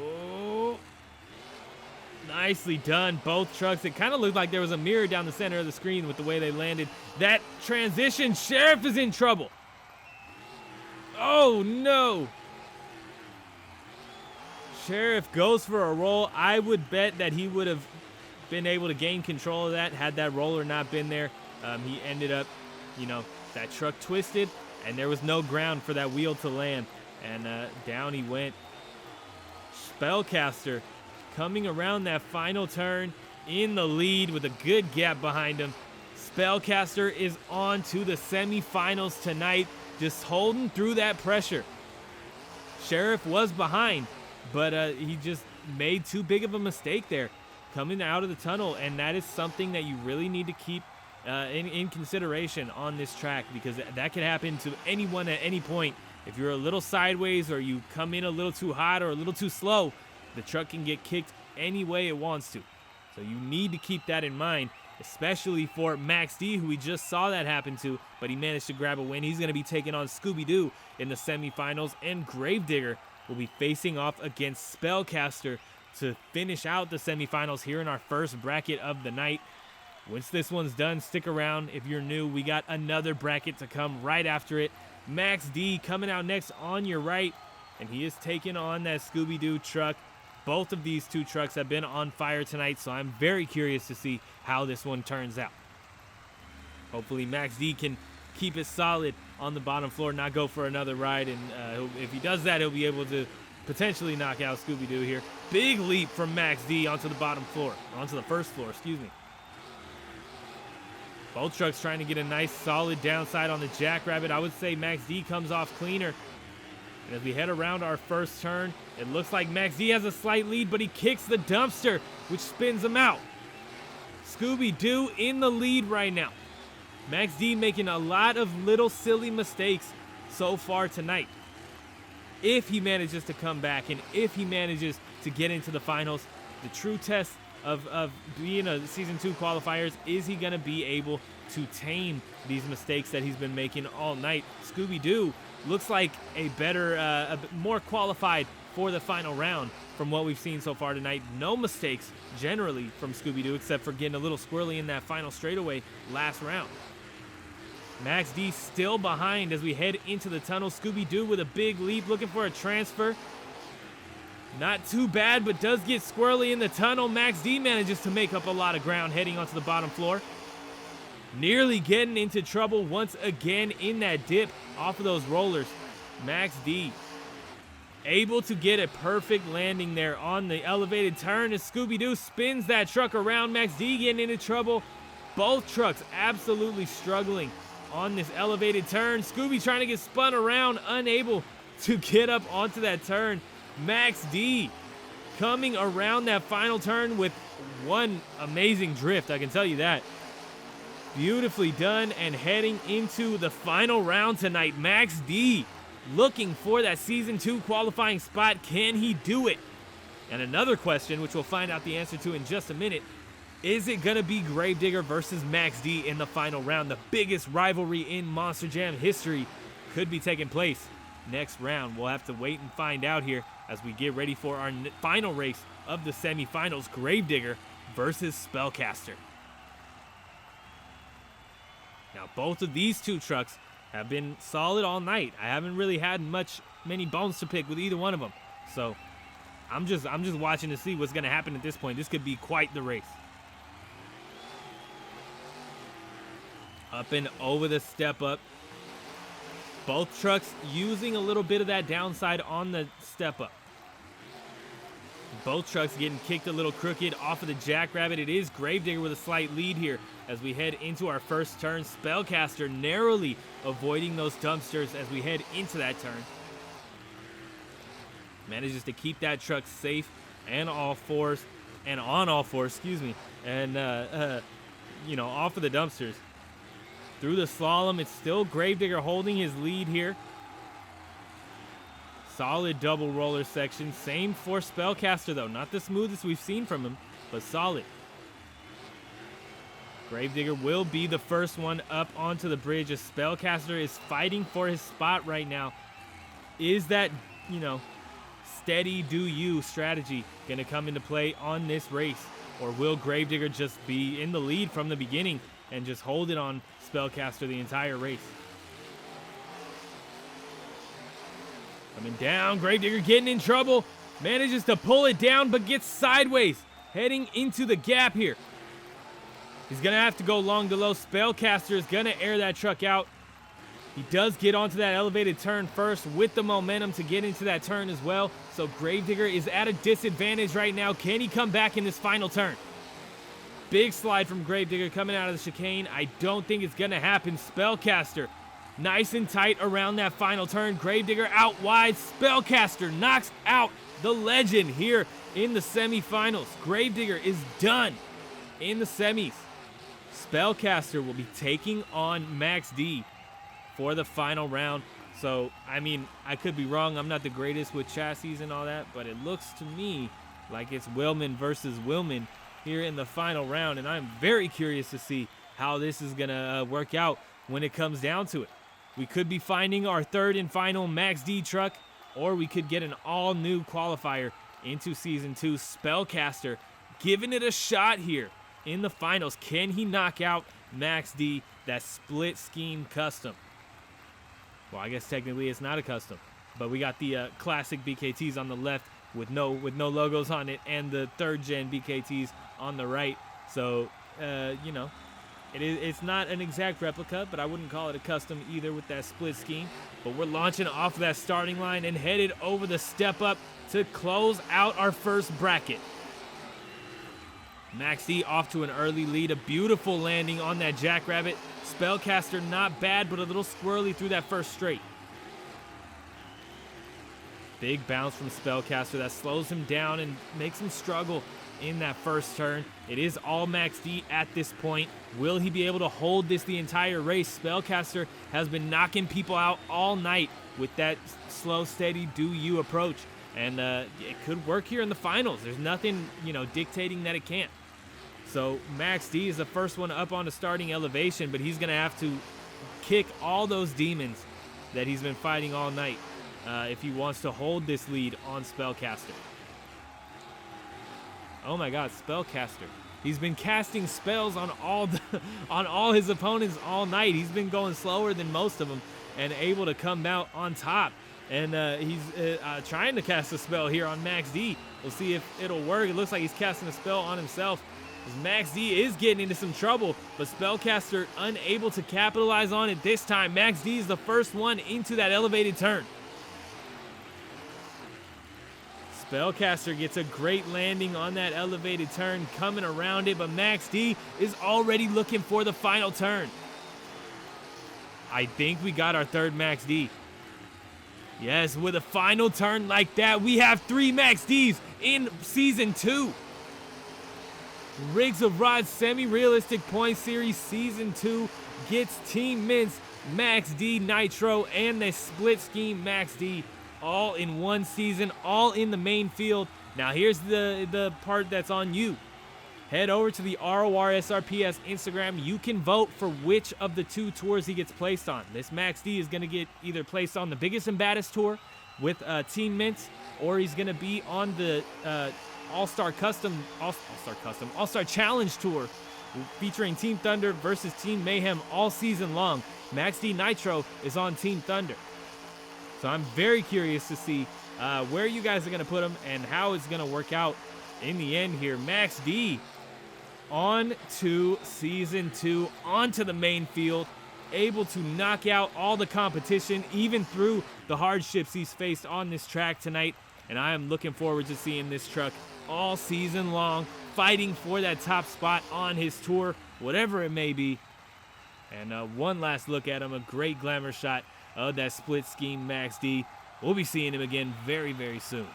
Oh, nicely done. Both trucks. It kind of looked like there was a mirror down the center of the screen with the way they landed. That transition, Sheriff is in trouble. Oh, no. Sheriff goes for a roll. I would bet that he would have been able to gain control of that had that roller not been there. He ended up, that truck twisted, and there was no ground for that wheel to land. And down he went. Spellcaster coming around that final turn in the lead with a good gap behind him. Spellcaster is on to the semifinals tonight, just holding through that pressure. Sheriff was behind, but he just made too big of a mistake there coming out of the tunnel, and that is something that you really need to keep in consideration on this track, because that could happen to anyone at any point. If you're a little sideways or you come in a little too hot or a little too slow, the truck can get kicked any way it wants to. So you need to keep that in mind, especially for Max D, who we just saw that happen to, but he managed to grab a win. He's going to be taking on ScoobyDoo in the semifinals, and Gravedigger will be facing off against Spellcaster to finish out the semifinals here in our first bracket of the night. Once this one's done, stick around. If you're new, we got another bracket to come right after it. Max D coming out next on your right, and he is taking on that ScoobyDoo truck. Both of these two trucks have been on fire tonight, so I'm very curious to see how this one turns out. Hopefully Max D can keep it solid on the bottom floor, not go for another ride, and if he does that, he'll be able to potentially knock out ScoobyDoo here. Big leap from Max D onto the bottom floor, onto the first floor, excuse me. Both trucks trying to get a nice solid downside on the Jackrabbit. I would say Max D comes off cleaner. And as we head around our first turn, it looks like Max D has a slight lead, but he kicks the dumpster, which spins him out. ScoobyDoo in the lead right now. Max D making a lot of little silly mistakes so far tonight. If he manages to come back and if he manages to get into the finals, the true test of being a Season 2 qualifiers, is he going to be able to tame these mistakes that he's been making all night? ScoobyDoo looks like a better, more qualified for the final round from what we've seen so far tonight. No mistakes generally from ScoobyDoo, except for getting a little squirrely in that final straightaway last round. Max D still behind as we head into the tunnel. ScoobyDoo with a big leap, looking for a transfer. Not too bad, but does get squirrely in the tunnel. Max D manages to make up a lot of ground heading onto the bottom floor. Nearly getting into trouble once again in that dip off of those rollers. Max D able to get a perfect landing there on the elevated turn as ScoobyDoo spins that truck around. Max D getting into trouble. Both trucks absolutely struggling on this elevated turn. Scooby trying to get spun around, unable to get up onto that turn. Max D coming around that final turn with one amazing drift, I can tell you that. Beautifully done, and heading into the final round tonight. Max D looking for that Season 2 qualifying spot. Can he do it? And another question, which we'll find out the answer to in just a minute, is it going to be Gravedigger versus Max D in the final round? The biggest rivalry in Monster Jam history could be taking place next round. We'll have to wait and find out here as we get ready for our final race of the semifinals. Gravedigger versus Spellcaster. Now, both of these two trucks have been solid all night. I haven't really had many bones to pick with either one of them. So I'm just watching to see what's going to happen at this point. This could be quite the race. Up and over the step up. Both trucks using a little bit of that downside on the step up. Both trucks getting kicked a little crooked off of the Jackrabbit. It is Gravedigger with a slight lead here as we head into our first turn. Spellcaster narrowly avoiding those dumpsters as we head into that turn. Manages to keep that truck safe and on all fours, and off of the dumpsters. Through the slalom, it's still Gravedigger holding his lead here. Solid double roller section. Same for Spellcaster, though. Not the smoothest we've seen from him, but solid. Gravedigger will be the first one up onto the bridge as Spellcaster is fighting for his spot right now. Is that, steady do you strategy going to come into play on this race? Or will Gravedigger just be in the lead from the beginning and just hold it on Spellcaster the entire race? Coming down, Gravedigger getting in trouble. Manages to pull it down, but gets sideways. Heading into the gap here. He's going to have to go long to low. Spellcaster is going to air that truck out. He does get onto that elevated turn first with the momentum to get into that turn as well. So Gravedigger is at a disadvantage right now. Can he come back in this final turn? Big slide from Gravedigger coming out of the chicane. I don't think it's going to happen. Spellcaster nice and tight around that final turn. Gravedigger out wide. Spellcaster knocks out the legend here in the semifinals. Gravedigger is done in the semis. Spellcaster will be taking on Max D for the final round. So, I could be wrong. I'm not the greatest with chassis and all that, but it looks to me like it's Willman versus Willman here in the final round, and I'm very curious to see how this is going to work out when it comes down to it. We could be finding our third and final Max D truck, or we could get an all-new qualifier into Season 2. Spellcaster giving it a shot here in the finals. Can he knock out Max D, that split scheme custom? Well, I guess technically it's not a custom, but we got the classic BKTs on the left with no logos on it, and the third-gen BKTs on the right. So, it's not an exact replica, but I wouldn't call it a custom either with that split scheme. But we're launching off of that starting line and headed over the step-up to close out our first bracket. Max D off to an early lead. A beautiful landing on that Jackrabbit. Spellcaster not bad, but a little squirrely through that first straight. Big bounce from Spellcaster that slows him down and makes him struggle in that first turn. It is all Max D at this point. Will he be able to hold this the entire race? Spellcaster has been knocking people out all night with that slow, steady, do-you approach. And it could work here in the finals. There's nothing, dictating that it can't. So Max D is the first one up on the starting elevation, but he's going to have to kick all those demons that he's been fighting all night if he wants to hold this lead on Spellcaster. Oh my God, Spellcaster. He's been casting spells on all his opponents all night. He's been going slower than most of them and able to come out on top. And he's trying to cast a spell here on Max D. We'll see if it'll work. It looks like he's casting a spell on himself. Max D is getting into some trouble, but Spellcaster unable to capitalize on it this time. Max D is the first one into that elevated turn. Spellcaster gets a great landing on that elevated turn, coming around it, but Max D is already looking for the final turn. I think we got our third Max D. Yes, with a final turn like that, we have 3 Max Ds in Season 2. Rigs of Rods Semi-Realistic Point Series Season 2 gets Team Mint's Max D Nitro and the Split Scheme Max D all in one season, all in the main field. Now here's the part that's on you. Head over to the RORSRPS Instagram. You can vote for which of the 2 tours he gets placed on. This Max D is going to get either placed on the Biggest and Baddest Tour with Team Mint, or he's going to be on the All-Star Challenge Tour featuring Team Thunder versus Team Mayhem all season long. Max D Nitro is on Team Thunder. So I'm very curious to see where you guys are going to put him and how it's going to work out in the end here. Max D on to Season 2, onto the main field, able to knock out all the competition, even through the hardships he's faced on this track tonight. and I am looking forward to seeing this truck all season long, fighting for that top spot on his tour, whatever it may be. And one last look at him, a great glamour shot of that split scheme Max D. We'll be seeing him again very, very soon.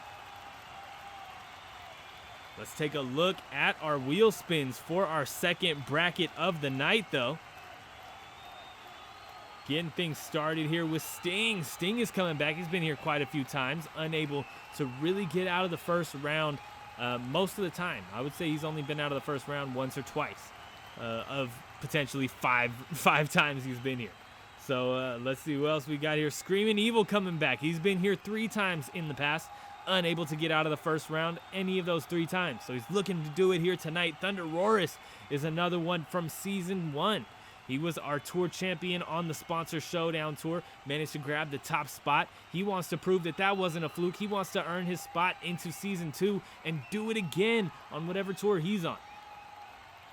Let's take a look at our wheel spins for our second bracket of the night, though. Getting things started here with Sting. Sting is coming back. He's been here quite a few times, unable to really get out of the first round most of the time. I would say he's only been out of the first round once or twice of potentially five times he's been here. So let's see who else we got here. Screaming Evil coming back. He's been here 3 times in the past, unable to get out of the first round any of those 3 times. So he's looking to do it here tonight. Thunder Roris is another one from Season 1. He was our tour champion on the Sponsor Showdown Tour, managed to grab the top spot. He wants to prove that that wasn't a fluke. He wants to earn his spot into Season 2 and do it again on whatever tour he's on.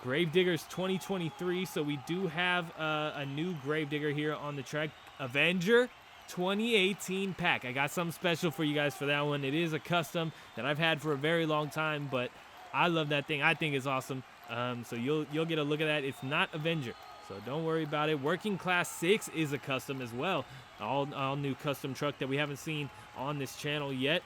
Gravedigger's 2023, so we do have a new Gravedigger here on the track. Avenger 2018 pack. I got something special for you guys for that one. It is a custom that I've had for a very long time, but I love that thing. I think it's awesome. So you'll get a look at that. It's not Avenger, so don't worry about it. Working Class 6 is a custom as well. All new custom truck that we haven't seen on this channel yet.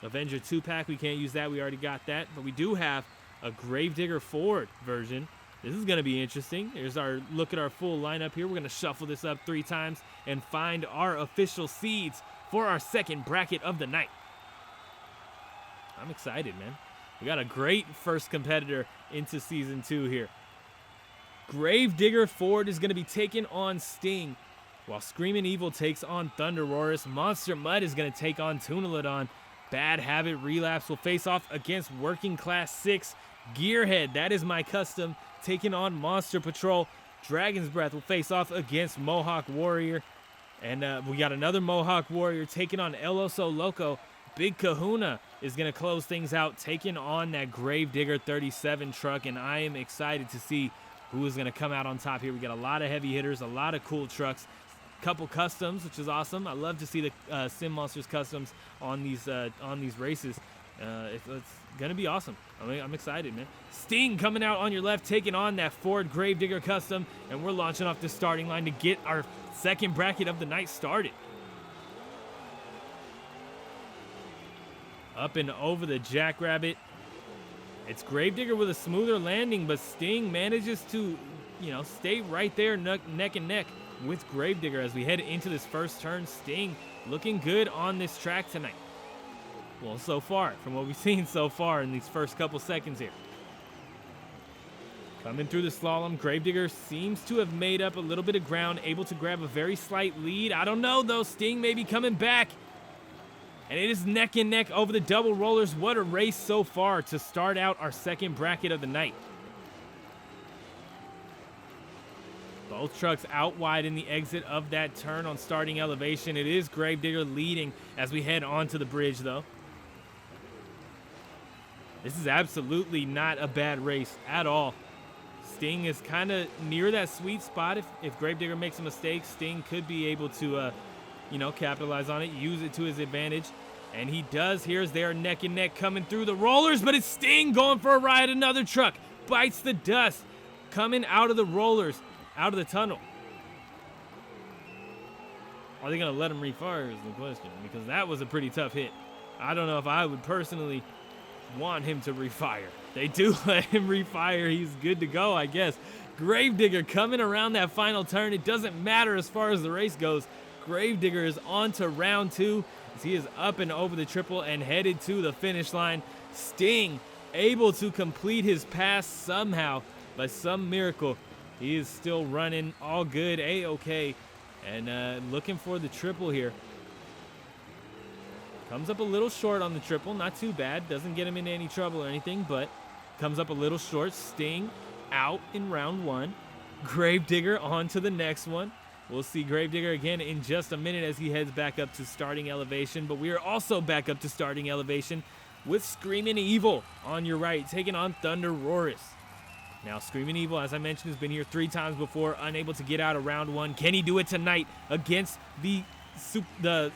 Avenger 2-pack, we can't use that. We already got that. But we do have a Gravedigger Ford version. This is going to be interesting. Here's our look at our full lineup here. We're going to shuffle this up 3 times and find our official seeds for our second bracket of the night. I'm excited, man. We got a great first competitor into Season 2 here. Gravedigger Ford is going to be taking on Sting, while Screaming Evil takes on Thunder Roris. Monster Mud is going to take on Tuna. Bad Habit Relapse will face off against Working Class 6. Gearhead, that is my custom, taking on Monster Patrol. Dragon's Breath will face off against Mohawk Warrior. And we got another Mohawk Warrior taking on Elos Sol Loco. Big Kahuna is going to close things out, taking on that Gravedigger 37 truck. And I am excited to see who is going to come out on top here. We got a lot of heavy hitters, a lot of cool trucks. Couple customs, which is awesome. I love to see the Sim Monsters customs on these races. It's gonna be awesome. I'm excited, man. Sting coming out on your left, taking on that Ford Gravedigger custom, and we're launching off the starting line to get our second bracket of the night started. Up and over the Jackrabbit. It's Gravedigger with a smoother landing, but Sting manages to, stay right there neck and neck with Gravedigger as we head into this first turn. Sting looking good on this track tonight. Well, so far, from what we've seen so far in these first couple seconds here. Coming through the slalom, Gravedigger seems to have made up a little bit of ground, able to grab a very slight lead. I don't know, though. Sting may be coming back. And it is neck and neck over the double rollers. What a race so far to start out our second bracket of the night. Both trucks out wide in the exit of that turn on starting elevation. It is Gravedigger leading as we head onto the bridge, though. This is absolutely not a bad race at all. Sting is kind of near that sweet spot. If Gravedigger makes a mistake, Sting could be able to, capitalize on it, use it to his advantage. And he does. Here's their neck and neck coming through the rollers, but it's Sting going for a ride. Another truck bites the dust coming out of the rollers, out of the tunnel. Are they going to let him refire is the question, because that was a pretty tough hit. I don't know if I would personally want him to refire. They do let him refire. He's good to go, I guess. Gravedigger coming around that final turn. It doesn't matter as far as the race goes. Gravedigger is on to round 2 as he is up and over the triple and headed to the finish line. Sting able to complete his pass somehow, by some miracle. He is still running all good, A-okay, and looking for the triple here. Comes up a little short on the triple, not too bad. Doesn't get him into any trouble or anything, but comes up a little short. Sting out in round 1. Gravedigger on to the next one. We'll see Gravedigger again in just a minute as he heads back up to starting elevation, but we are also back up to starting elevation with Screaming Evil on your right, taking on Thunder Roris. Now, Screaming Evil, as I mentioned, has been here 3 times before, unable to get out of round 1. Can he do it tonight against the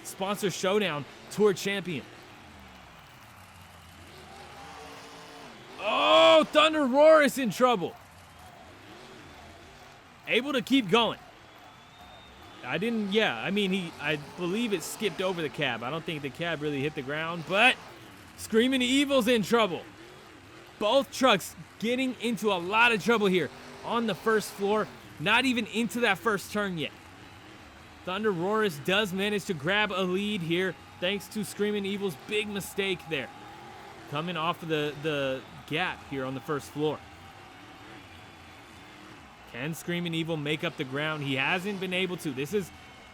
Sponsor Showdown Tour champion? Thunder Roar's in trouble. Able to keep going. I believe it skipped over the cab. I don't think the cab really hit the ground, but Screaming Evil's in trouble. Both trucks getting into a lot of trouble here on the first floor. Not even into that first turn yet. Thunder Roar's does manage to grab a lead here thanks to Screaming Evil's big mistake there. Coming off of the gap here on the first floor. Can Screaming Evil make up the ground? He hasn't been able to. This is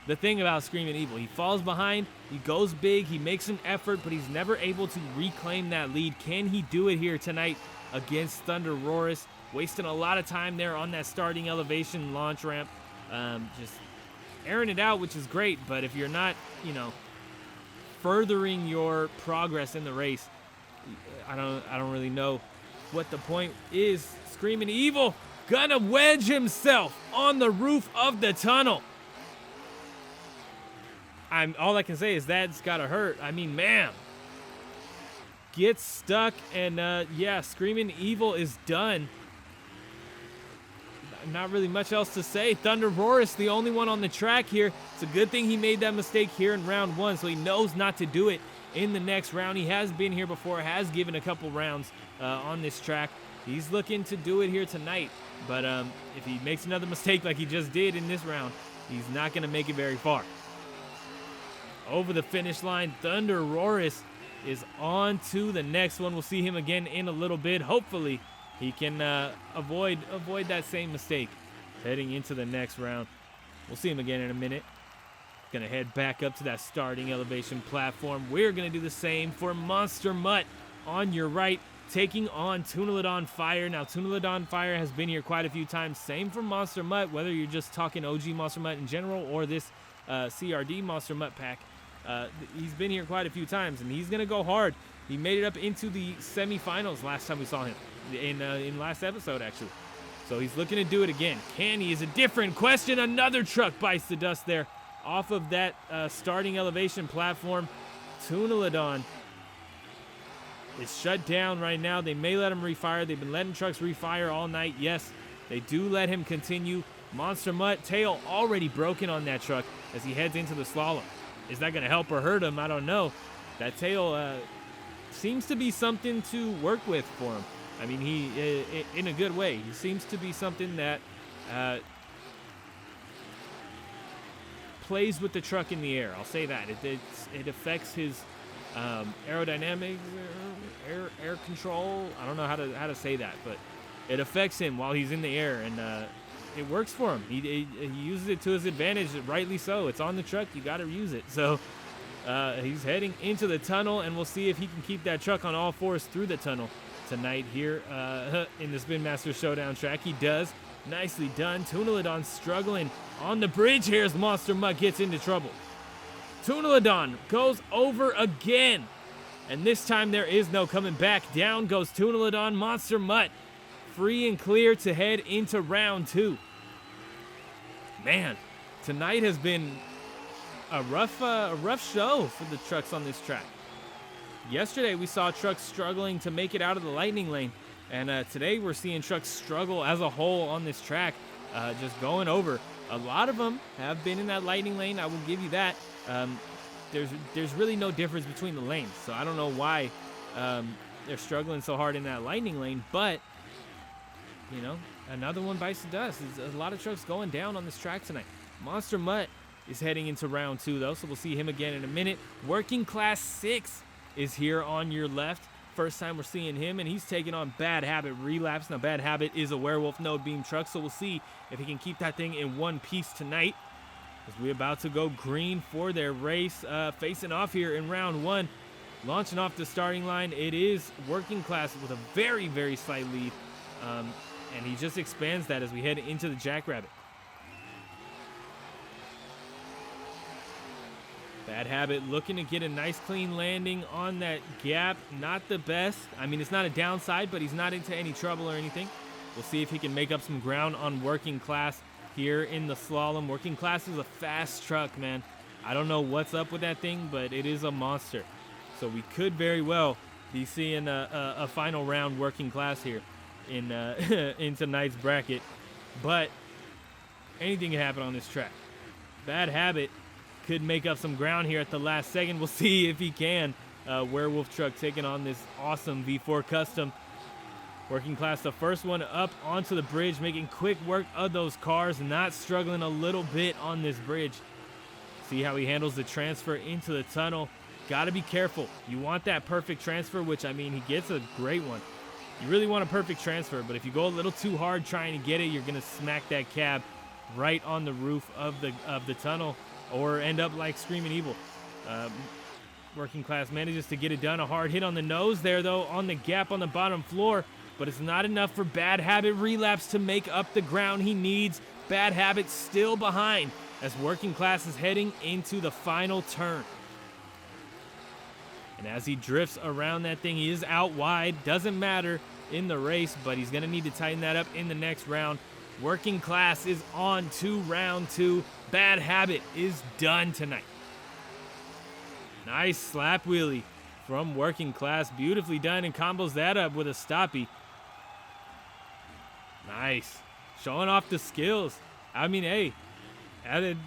the thing about Screaming Evil. He falls behind, he goes big, he makes an effort, but he's never able to reclaim that lead. Can he do it here tonight against Thunder Roar's? Wasting a lot of time there on that starting elevation launch ramp. Just airing it out, which is great, but if you're not, furthering your progress in the race, I don't really know what the point is. Screaming Evil gonna wedge himself on the roof of the tunnel. All I can say is that's gotta hurt. I mean, man. Gets stuck, and Screaming Evil is done. Not really much else to say. Thunder Roar's the only one on the track here. It's a good thing he made that mistake here in round 1, so he knows not to do it in the next round. He has been here before, has given a couple rounds on this track. He's looking to do it here tonight, but if he makes another mistake like he just did in this round, he's not going to make it very far. Over the finish line, Thunder Roar's is on to the next one. We'll see him again in a little bit. Hopefully, he can avoid that same mistake heading into the next round. We'll see him again in a minute. Gonna head back up to that starting elevation platform. We're gonna do the same for Monster Mutt on your right, taking on Tunalodon Fire. Now, Tunalodon Fire has been here quite a few times. Same for Monster Mutt, whether you're just talking OG Monster Mutt in general or this CRD Monster Mutt pack. He's been here quite a few times, and he's gonna go hard. He made it up into the semifinals last time we saw him. In last episode, actually. So he's looking to do it again. Can he is a different question. Another truck bites the dust there off of that starting elevation platform. Tunalodon is shut down right now. They may let him refire. They've been letting trucks refire all night. Yes, they do let him continue. Monster Mutt, tail already broken on that truck as he heads into the slalom. Is that going to help or hurt him? I don't know. That tail seems to be something to work with for him. I mean, he, in a good way, he seems to be something that plays with the truck in the air. I'll say that. It affects his aerodynamics, air control. I don't know how to say that, but it affects him while he's in the air, and it works for him. He uses it to his advantage, rightly so. It's on the truck. You got to use it. So he's heading into the tunnel, and we'll see if he can keep that truck on all fours through the tunnel tonight here in the Spin Master Showdown track. He does. Nicely done. Tunalodon struggling on the bridge here as Monster Mutt gets into trouble. Tunalodon goes over again, and this time there is no coming back. Down goes Tunalodon. Monster Mutt free and clear to head into round 2. Man, tonight has been a rough show for the trucks on this track. Yesterday, we saw trucks struggling to make it out of the lightning lane, and today we're seeing trucks struggle as a whole on this track, just going over. A lot of them have been in that lightning lane, I will give you that. There's really no difference between the lanes, so I don't know why they're struggling so hard in that lightning lane, but, another one bites the dust. There's a lot of trucks going down on this track tonight. Monster Mutt is heading into round 2, though, so we'll see him again in a minute. Working Class 6 is here on your left. First time we're seeing him, and he's taking on Bad Habit Relapse. Now, Bad Habit is a werewolf node beam truck, so we'll see if he can keep that thing in one piece tonight. As we're about to go green for their race, facing off here in round 1. Launching off the starting line, it is Working Class with a very, very slight lead, and he just expands that as we head into the Jackrabbit. Bad Habit looking to get a nice clean landing on that gap. Not the best. I mean, it's not a downside, but he's not into any trouble or anything. We'll see if he can make up some ground on Working Class here in the slalom. Working Class is a fast truck, man. I don't know what's up with that thing, but it is a monster. So we could very well be seeing a final round Working Class here. in in tonight's bracket. But anything can happen on this track. Bad Habit could make up some ground here at the last second. We'll see if he can. Werewolf truck taking on this awesome V4 custom. Working Class, the first one up onto the bridge, making quick work of those cars, not struggling a little bit on this bridge. See how he handles the transfer into the tunnel. Got to be careful. You want that perfect transfer, which, I mean, he gets a great one. You really want a perfect transfer, but if you go a little too hard trying to get it, you're going to smack that cab right on the roof of the tunnel or end up like Screaming Evil. Working Class manages to get it done. A hard hit on the nose there, though, on the gap on the bottom floor, but it's not enough for Bad Habit Relapse to make up the ground he needs. Bad Habit still behind as Working Class is heading into the final turn. And as he drifts around that thing, he is out wide. Doesn't matter in the race, but he's going to need to tighten that up in the next round. Working Class is on to round 2. Bad Habit is done tonight. Nice slap wheelie from Working Class. Beautifully done, and combos that up with a stoppie. Nice. Showing off the skills. I mean, hey, it'd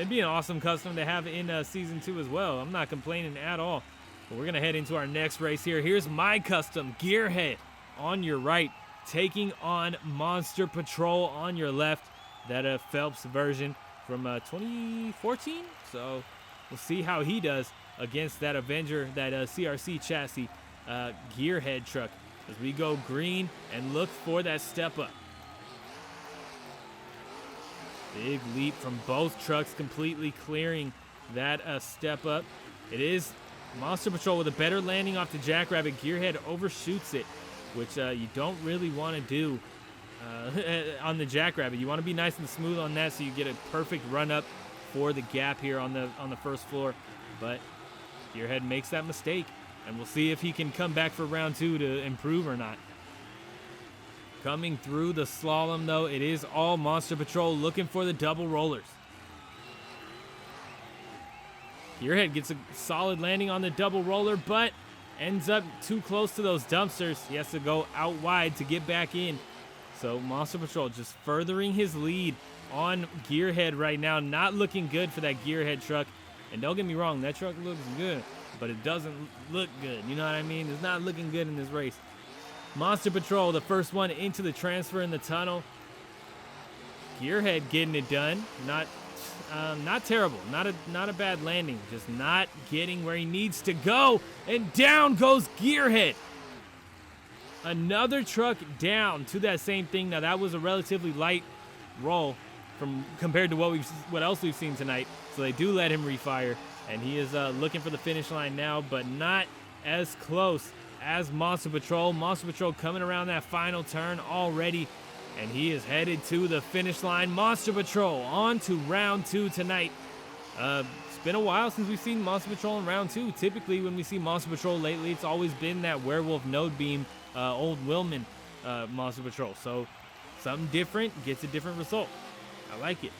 be an awesome custom to have in Season 2 as well. I'm not complaining at all. But we're going to head into our next race here. Here's my custom, Gearhead, on your right, taking on Monster Patrol on your left. That Phelps version from 2014. So we'll see how he does against that Avenger, that CRC chassis Gearhead truck. As we go green and look for that step up. Big leap from both trucks, completely clearing that step up. It is Monster Patrol with a better landing off the Jackrabbit. Gearhead overshoots it, which you don't really want to do on the Jackrabbit. You want to be nice and smooth on that so you get a perfect run up for the gap here on the first floor. But Gearhead makes that mistake, and we'll see if he can come back for round 2 to improve or not. Coming through the slalom, though, it is all Monster Patrol looking for the double rollers. Gearhead gets a solid landing on the double roller, but ends up too close to those dumpsters. He has to go out wide to get back in. So Monster Patrol just furthering his lead on Gearhead right now. Not looking good for that Gearhead truck. And don't get me wrong, that truck looks good, but it doesn't look good. You know what I mean? It's not looking good in this race. Monster Patrol, the first one into the transfer in the tunnel. Gearhead getting it done. Not terrible. Not a bad landing. Just not getting where he needs to go. And down goes Gearhead. Another truck down to that same thing. Now that was a relatively light roll compared to what else we've seen tonight. So they do let him refire, and he is looking for the finish line now, but not as close as Monster Patrol. Monster Patrol coming around that final turn already, and he is headed to the finish line. Monster Patrol on to round 2 tonight. It's been a while since we've seen Monster Patrol in round 2. Typically, when we see Monster Patrol lately, it's always been that Werewolf Node Beam, old Willman Monster Patrol. So something different gets a different result. I like it.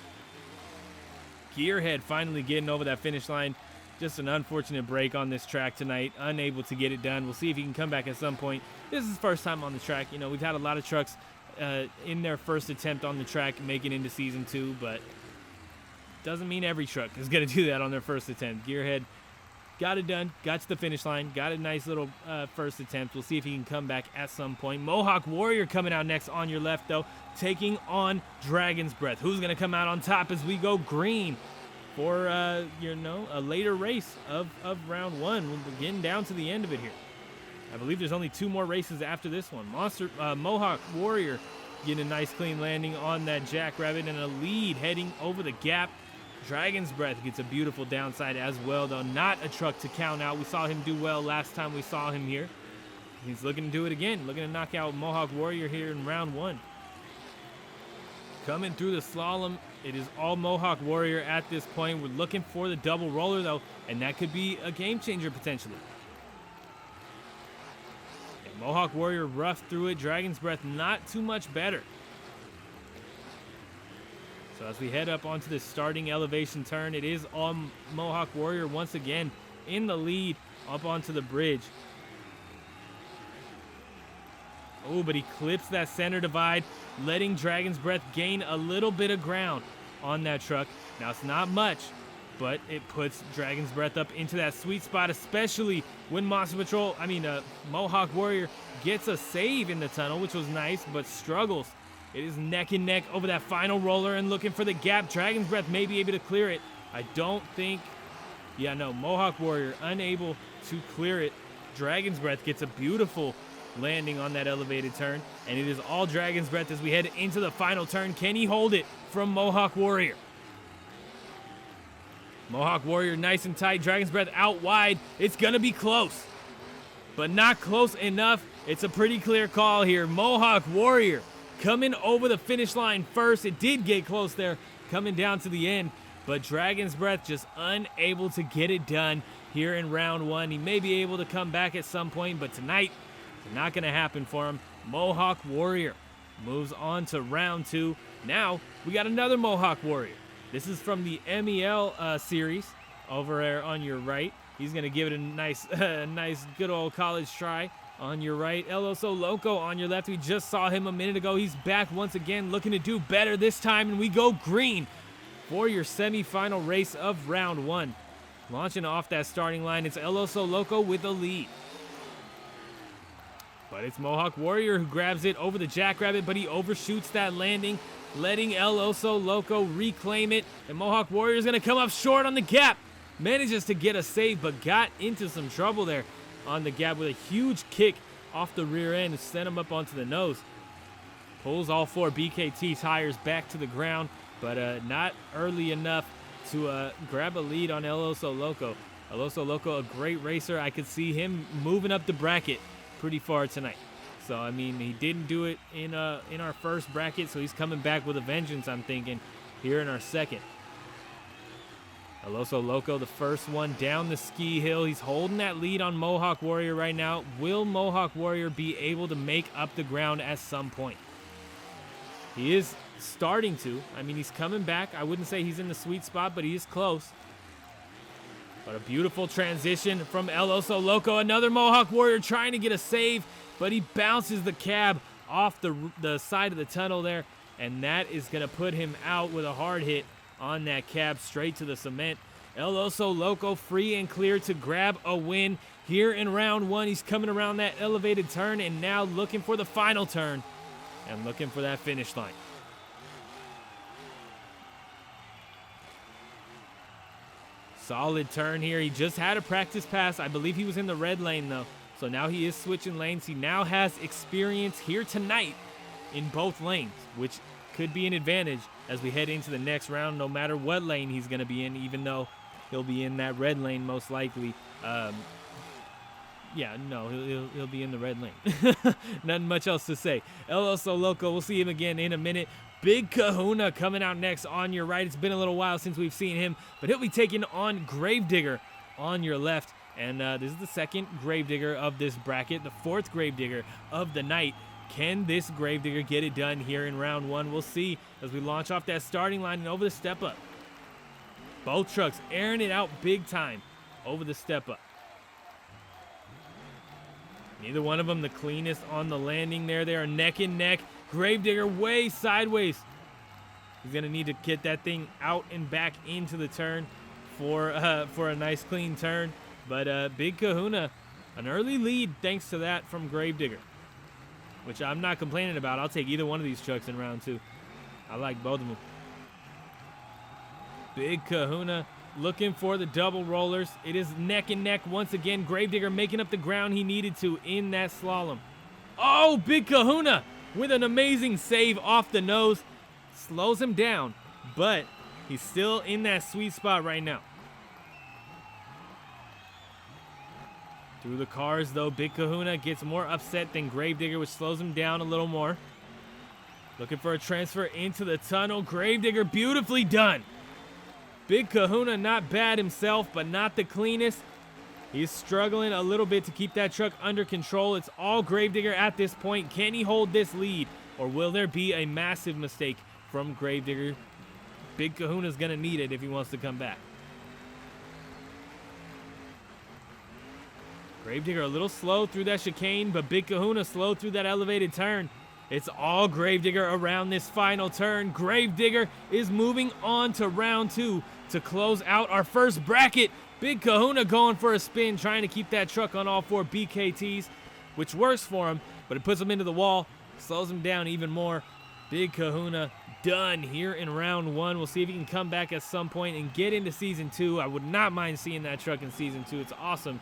Gearhead finally getting over that finish line. Just an unfortunate break on this track tonight. Unable to get it done. We'll see if he can come back at some point. This is his first time on the track. You know, we've had a lot of trucks in their first attempt on the track make it into Season 2, but doesn't mean every truck is going to do that on their first attempt. Gearhead got it done, got to the finish line, got a nice little first attempt. We'll see if he can come back at some point. Mohawk Warrior coming out next on your left, though, taking on Dragon's Breath. Who's going to come out on top as we go green for, a later race of round 1. We're getting down to the end of it here. I believe there's only 2 more races after this one. Mohawk Warrior getting a nice clean landing on that Jackrabbit and a lead heading over the gap. Dragon's Breath gets a beautiful downside as well, though not a truck to count out. We saw him do well last time we saw him here. He's looking to do it again, looking to knock out Mohawk Warrior here in round 1. Coming through the slalom, it is all Mohawk Warrior at this point. We're looking for the double roller, though, and that could be a game changer potentially. And Mohawk Warrior roughed through it. Dragon's Breath not too much better. So as we head up onto this starting elevation turn, it is all Mohawk Warrior once again in the lead up onto the bridge. Oh, but he clips that center divide, letting Dragon's Breath gain a little bit of ground on that truck. Now, it's not much, but it puts Dragon's Breath up into that sweet spot, especially when Mohawk Warrior gets a save in the tunnel, which was nice, but struggles. It is neck and neck over that final roller and looking for the gap. Dragon's Breath may be able to clear it. I don't think... Yeah, no, Mohawk Warrior unable to clear it. Dragon's Breath gets a beautiful landing on that elevated turn, and it is all Dragon's Breath as we head into the final turn. Can he hold it from Mohawk Warrior? Mohawk Warrior nice and tight. Dragon's Breath out wide. It's going to be close, but not close enough. It's a pretty clear call here. Mohawk Warrior coming over the finish line first. It did get close there coming down to the end, but Dragon's Breath just unable to get it done here in round one. He may be able to come back at some point, but tonight, it's not going to happen for him. Mohawk Warrior moves on to round two. Now, we got another Mohawk Warrior. This is from the MEL series over there on your right. He's going to give it a nice good old college try on your right. Elos Sol Loco on your left. We just saw him a minute ago. He's back once again, looking to do better this time, and we go green for your semifinal race of round one. Launching off that starting line, it's Elos Sol Loco with the lead. But it's Mohawk Warrior who grabs it over the Jackrabbit, but he overshoots that landing, letting Elos Sol Loco reclaim it. And Mohawk Warrior is going to come up short on the gap. Manages to get a save, but got into some trouble there on the gap with a huge kick off the rear end and sent him up onto the nose. Pulls all four BKT tires back to the ground, but not early enough to grab a lead on Elos Sol Loco. Elos Sol Loco, a great racer. I could see him moving up the bracket pretty far tonight. So, I mean, he didn't do it in our first bracket, so he's coming back with a vengeance, I'm thinking, here in our second. Elos Sol Loco, the first one down the ski hill. He's holding that lead on Mohawk Warrior right now. Will Mohawk Warrior be able to make up the ground at some point? He is starting to. I mean, he's coming back. I wouldn't say he's in the sweet spot, but he is close. But a beautiful transition from Elos Sol Loco. Another Mohawk Warrior trying to get a save, but he bounces the cab off the side of the tunnel there, and that is going to put him out with a hard hit on that cab straight to the cement. Elos Sol Loco free and clear to grab a win here in round one. He's coming around that elevated turn and now looking for the final turn and looking for that finish line. Solid turn here. He just had a practice pass. I believe he was in the red lane though. So now he is switching lanes. He now has experience here tonight in both lanes, which could be an advantage as we head into the next round, no matter what lane he's going to be in, even though he'll be in that red lane most likely. Yeah, no, he'll be in the red lane. Nothing much else to say. Elos Sol Loco, we'll see him again in a minute. Big Kahuna coming out next on your right. It's been a little while since we've seen him, but he'll be taking on Gravedigger on your left. And this is the second Gravedigger of this bracket, the fourth Gravedigger of the night. Can this Gravedigger get it done here in round one? We'll see as we launch off that starting line and over the step up. Both trucks airing it out big time over the step up. Neither one of them the cleanest on the landing there. They are neck and neck. Gravedigger way sideways. He's going to need to get that thing out and back into the turn for a nice clean turn. But Big Kahuna, an early lead thanks to that from Gravedigger, which I'm not complaining about. I'll take either one of these trucks in round two. I like both of them. Big Kahuna looking for the double rollers. It is neck and neck once again. Gravedigger making up the ground he needed to in that slalom. Oh, Big Kahuna with an amazing save off the nose. Slows him down, but he's still in that sweet spot right now. Through the cars, though, Big Kahuna gets more upset than Gravedigger, which slows him down a little more. Looking for a transfer into the tunnel. Gravedigger beautifully done. Big Kahuna not bad himself, but not the cleanest. He's struggling a little bit to keep that truck under control. It's all Gravedigger at this point. Can he hold this lead, or will there be a massive mistake from Gravedigger? Big Kahuna's going to need it if he wants to come back. Gravedigger a little slow through that chicane, but Big Kahuna slow through that elevated turn. It's all Gravedigger around this final turn. Gravedigger is moving on to round 2 to close out our first bracket. Big Kahuna going for a spin, trying to keep that truck on all 4 BKTs, which works for him, but it puts him into the wall, slows him down even more. Big Kahuna done here in round 1. We'll see if he can come back at some point and get into Season 2. I would not mind seeing that truck in Season 2. It's an awesome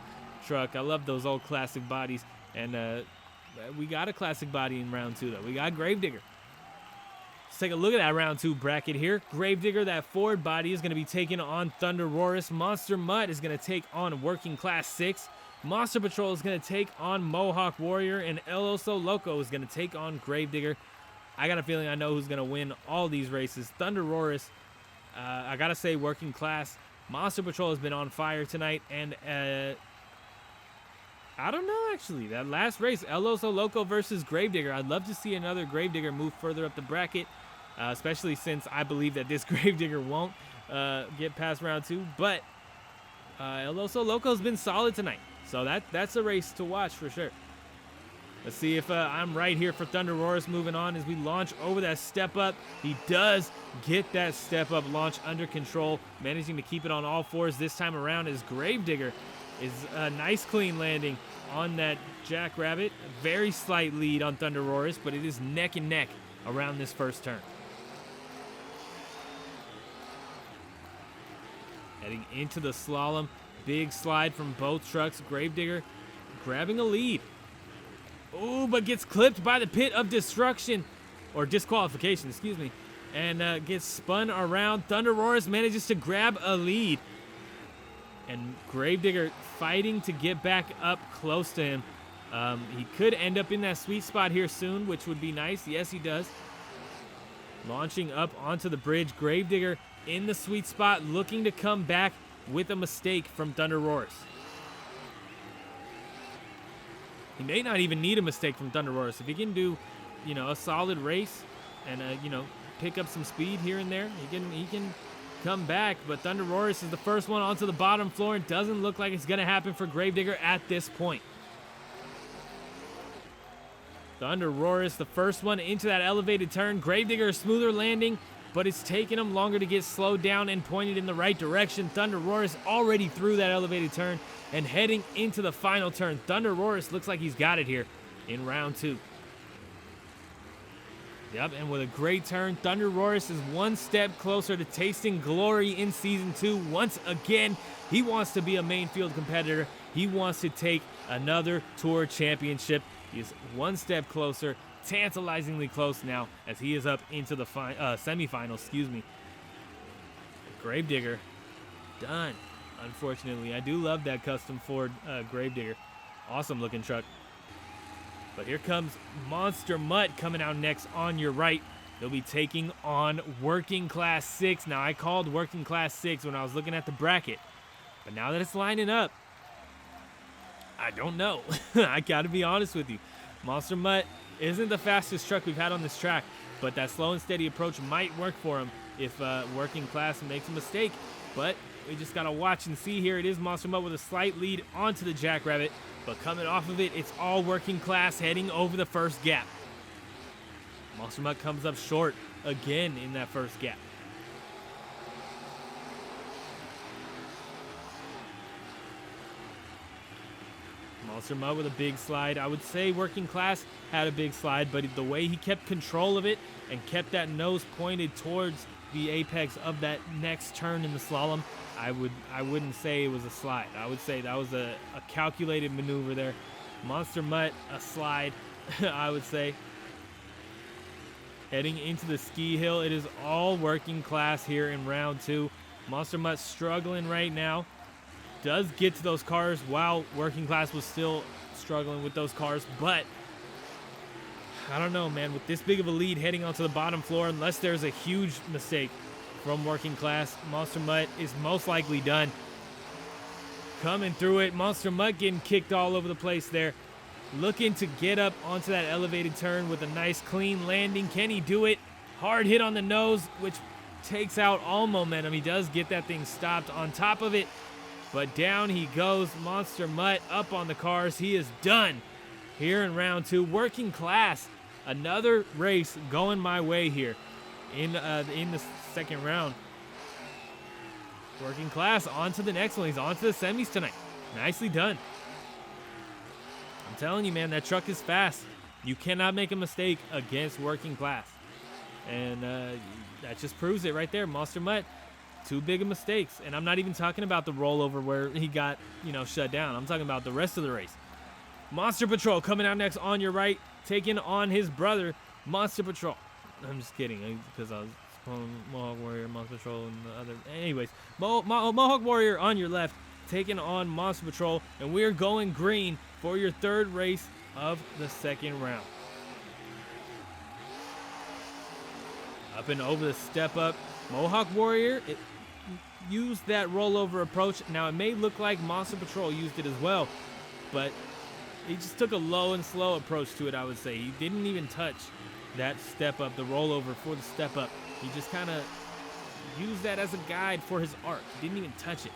truck. I love those old classic bodies, and we got a classic body in round 2, though. We got Gravedigger. Let's take a look at that round 2 bracket here. Gravedigger, that Ford body, is going to be taking on Thunder Roarus. Monster Mutt is going to take on Working Class 6. Monster Patrol is going to take on Mohawk Warrior, and Elos Sol Loco is going to take on Gravedigger. I got a feeling I know who's going to win all these races. Thunder Roarus, I got to say Working Class. Monster Patrol has been on fire tonight, and I don't know, actually. That last race, Elos Sol Loco versus Gravedigger. I'd love to see another Gravedigger move further up the bracket, especially since I believe that this Gravedigger won't get past round 2. But Elos Sol Loco has been solid tonight, so that's a race to watch for sure. Let's see if I'm right here for Thunder Roarus moving on as we launch over that step up. He does get that step up launch under control, managing to keep it on all 4s this time around as Gravedigger is a nice clean landing on that Jackrabbit. A very slight lead on Thunder Roarus, but it is neck and neck around this first turn. Heading into the slalom, big slide from both trucks. Gravedigger grabbing a lead. Oh, but gets clipped by the pit of destruction, or disqualification, excuse me, and gets spun around. Thunder Roarus manages to grab a lead, and Gravedigger fighting to get back up close to him. He could end up in that sweet spot here soon, which would be nice. Yes, he does. Launching up onto the bridge. Gravedigger in the sweet spot, looking to come back with a mistake from Thunder Roarus. He may not even need a mistake from Thunder Roarus. If he can do, a solid race and, pick up some speed here and there, he can come back. But Thunder Roarus is the first one onto the bottom floor, and doesn't look like it's going to happen for Gravedigger at this point. Thunder Roarus, the first one into that elevated turn. Gravedigger, a smoother landing, but it's taking him longer to get slowed down and pointed in the right direction. Thunder Roarus already through that elevated turn and heading into the final turn. Thunder Roarus looks like he's got it here in round 2. Yep, and with a great turn, Thunder Roarus is one step closer to tasting glory in Season 2. Once again, he wants to be a main field competitor. He wants to take another Tour Championship. He is one step closer, tantalizingly close now, as he is up into the semifinals, excuse me. Gravedigger, done. Unfortunately, I do love that custom Ford Gravedigger. Awesome looking truck. But here comes Monster Mutt coming out next on your right. They'll be taking on Working Class 6. Now, I called Working Class 6 when I was looking at the bracket. But now that it's lining up, I don't know. I got to be honest with you. Monster Mutt isn't the fastest truck we've had on this track, but that slow and steady approach might work for him if Working Class makes a mistake. But we just got to watch and see here. It is Monster Mutt with a slight lead onto the Jackrabbit, but coming off of it, it's all Working Class heading over the first gap. Monster Mutt comes up short again in that first gap. Monster Mutt with a big slide. I would say Working Class had a big slide, but the way he kept control of it and kept that nose pointed towards the apex of that next turn in the slalom, I wouldn't say it was a slide. I would say that was a calculated maneuver there. Monster Mutt, a slide, I would say. Heading into the ski hill, it is all Working Class here in round 2. Monster Mutt struggling right now. Does get to those cars while Working Class was still struggling with those cars, but I don't know, man. With this big of a lead heading onto the bottom floor, unless there's a huge mistake from Working Class, Monster Mutt is most likely done. Coming through it, Monster Mutt getting kicked all over the place there. Looking to get up onto that elevated turn with a nice clean landing. Can he do it? Hard hit on the nose, which takes out all momentum. He does get that thing stopped. On top of it, but down he goes. Monster Mutt up on the cars. He is done here in round 2. Working Class, another race going my way here in the second round. Working Class on to the next one. He's on to the semis tonight. Nicely done. I'm telling you, man, that truck is fast. You cannot make a mistake against Working Class. And that just proves it right there. Monster Mutt, too big of mistakes. And I'm not even talking about the rollover where he got, shut down. I'm talking about the rest of the race. Monster Patrol coming out next on your right, taking on his brother, Monster Patrol. I'm just kidding, because I was calling Mohawk Warrior, Monster Patrol, and the other. Anyways, Mohawk Warrior on your left, taking on Monster Patrol, and we're going green for your third race of the second round. Up and over the step up. Mohawk Warrior used that rollover approach. Now, it may look like Monster Patrol used it as well, but he just took a low and slow approach to it, I would say. He didn't even touch that step up, the rollover for the step up. He just kind of used that as a guide for his arc. He didn't even touch it.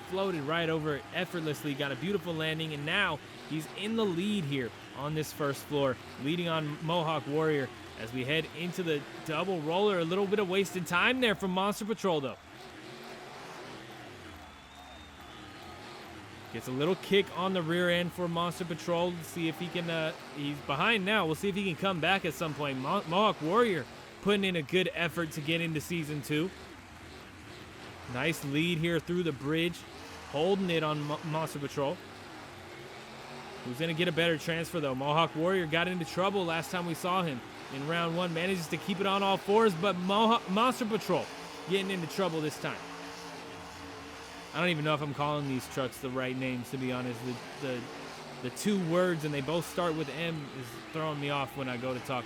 Floated right over it effortlessly, got a beautiful landing, and now he's in the lead here on this first floor, leading on Mohawk Warrior as we head into the double roller. A little bit of wasted time there from Monster Patrol, though. Gets a little kick on the rear end for Monster Patrol to see if he can, he's behind now. We'll see if he can come back at some point. Mohawk Warrior putting in a good effort to get into Season 2. Nice lead here through the bridge, holding it on Monster Patrol. Who's going to get a better transfer, though? Mohawk Warrior got into trouble last time we saw him in round 1. Manages to keep it on all fours, but Monster Patrol getting into trouble this time. I don't even know if I'm calling these trucks the right names, to be honest. The two words, and they both start with M, is throwing me off when I go to talk.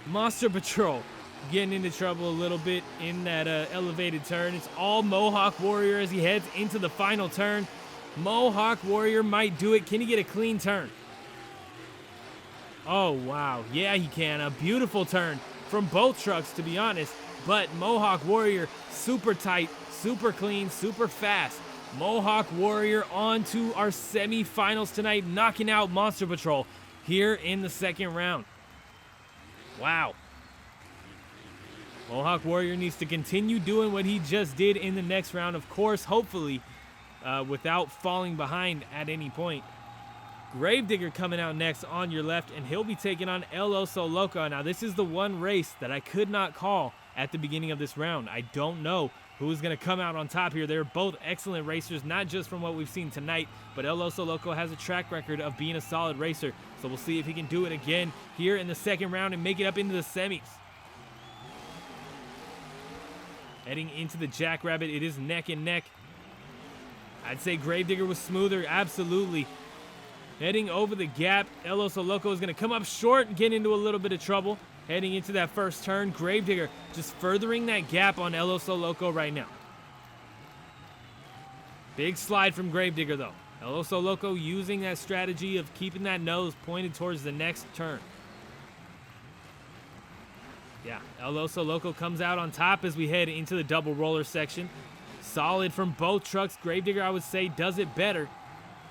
Monster Patrol getting into trouble a little bit in that elevated turn. It's all Mohawk Warrior as he heads into the final turn. Mohawk Warrior might do it. Can he get a clean turn? Oh, wow. Yeah, he can. A beautiful turn from both trucks, to be honest. But Mohawk Warrior, super tight, super clean, super fast. Mohawk Warrior on to our semifinals tonight, knocking out Monster Patrol here in the second round. Wow. Mohawk Warrior needs to continue doing what he just did in the next round, of course, hopefully, without falling behind at any point. Gravedigger coming out next on your left, and he'll be taking on Elos Sol Loco. Now, this is the one race that I could not call at the beginning of this round. I don't know who's going to come out on top here. They're both excellent racers, not just from what we've seen tonight, but Elos Sol Loco has a track record of being a solid racer. So we'll see if he can do it again here in the second round and make it up into the semis. Heading into the Jackrabbit, it is neck and neck. I'd say Gravedigger was smoother, absolutely. Heading over the gap, Elos Sol Loco is going to come up short and get into a little bit of trouble. Heading into that first turn, Gravedigger just furthering that gap on Elos Sol Loco right now. Big slide from Gravedigger, though. Elos Sol Loco using that strategy of keeping that nose pointed towards the next turn. Yeah, Elos Sol Loco comes out on top as we head into the double roller section. Solid from both trucks. Gravedigger, I would say, does it better.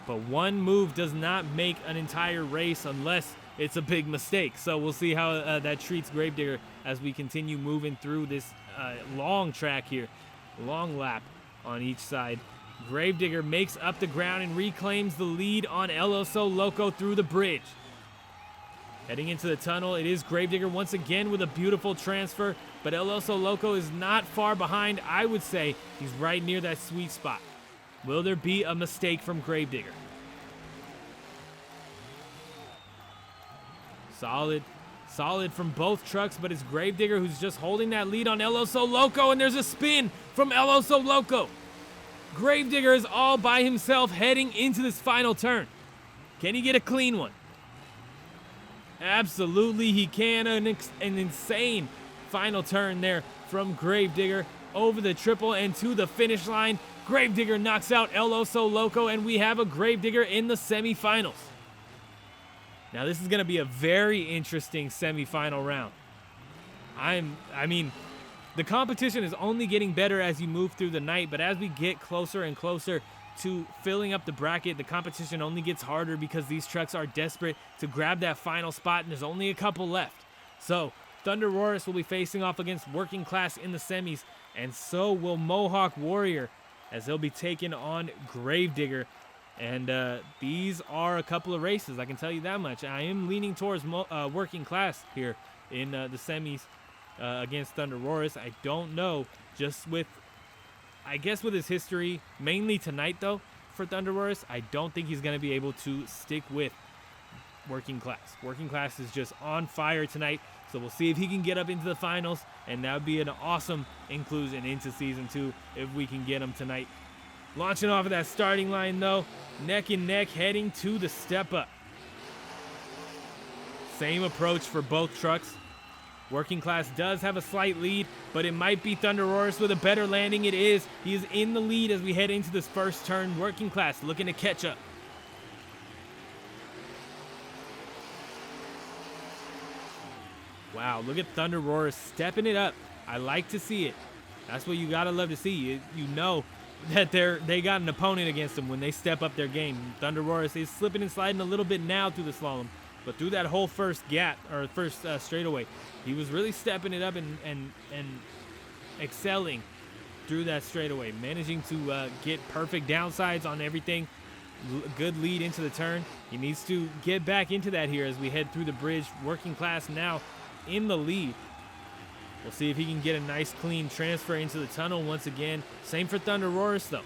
But one move does not make an entire race unless it's a big mistake. So we'll see how that treats Gravedigger as we continue moving through this long track here. Long lap on each side. Gravedigger makes up the ground and reclaims the lead on Elos Sol Loco through the bridge. Heading into the tunnel, it is Gravedigger once again with a beautiful transfer, but Elos Sol Loco is not far behind. I would say he's right near that sweet spot. Will there be a mistake from Gravedigger? Solid from both trucks, but it's Gravedigger who's just holding that lead on Elos Sol Loco, and there's a spin from Elos Sol Loco. Gravedigger is all by himself heading into this final turn. Can he get a clean one? Absolutely he can. An insane final turn there from Gravedigger over the triple and to the finish line. Gravedigger knocks out Elos Sol Loco, and we have a Gravedigger in the semifinals. Now this is going to be a very interesting semifinal round. I mean, the competition is only getting better as you move through the night, but as we get closer and closer to filling up the bracket. The competition only gets harder because these trucks are desperate to grab that final spot, and there's only a couple left. So Thunder Roars will be facing off against Working Class in the semis, and so will Mohawk Warrior, as they'll be taking on Gravedigger. And these are a couple of races, I can tell you that much. I am leaning towards Working Class here in the semis against Thunder Roars. I don't know, just with, I guess with his history, mainly tonight though, for Thunder Roars, I don't think he's going to be able to stick with Working Class. Working Class is just on fire tonight, so we'll see if he can get up into the finals, and that would be an awesome inclusion into Season 2 if we can get him tonight. Launching off of that starting line though, neck and neck heading to the step up. Same approach for both trucks. Working Class does have a slight lead, but it might be Thunder Roars with a better landing. It is. He is in the lead as we head into this first turn. Working Class looking to catch up. Wow, look at Thunder Roars stepping it up. I like to see it. That's what you gotta love to see. You know that they got an opponent against them when they step up their game. Thunder Roars is slipping and sliding a little bit now through the slalom, but through that whole first gap, or first straightaway, he was really stepping it up and excelling through that straightaway, managing to get perfect downsides on everything. Good lead into the turn. He needs to get back into that here as we head through the bridge. Working Class now in the lead. We'll see if he can get a nice clean transfer into the tunnel once again. Same for Thunder Roars though.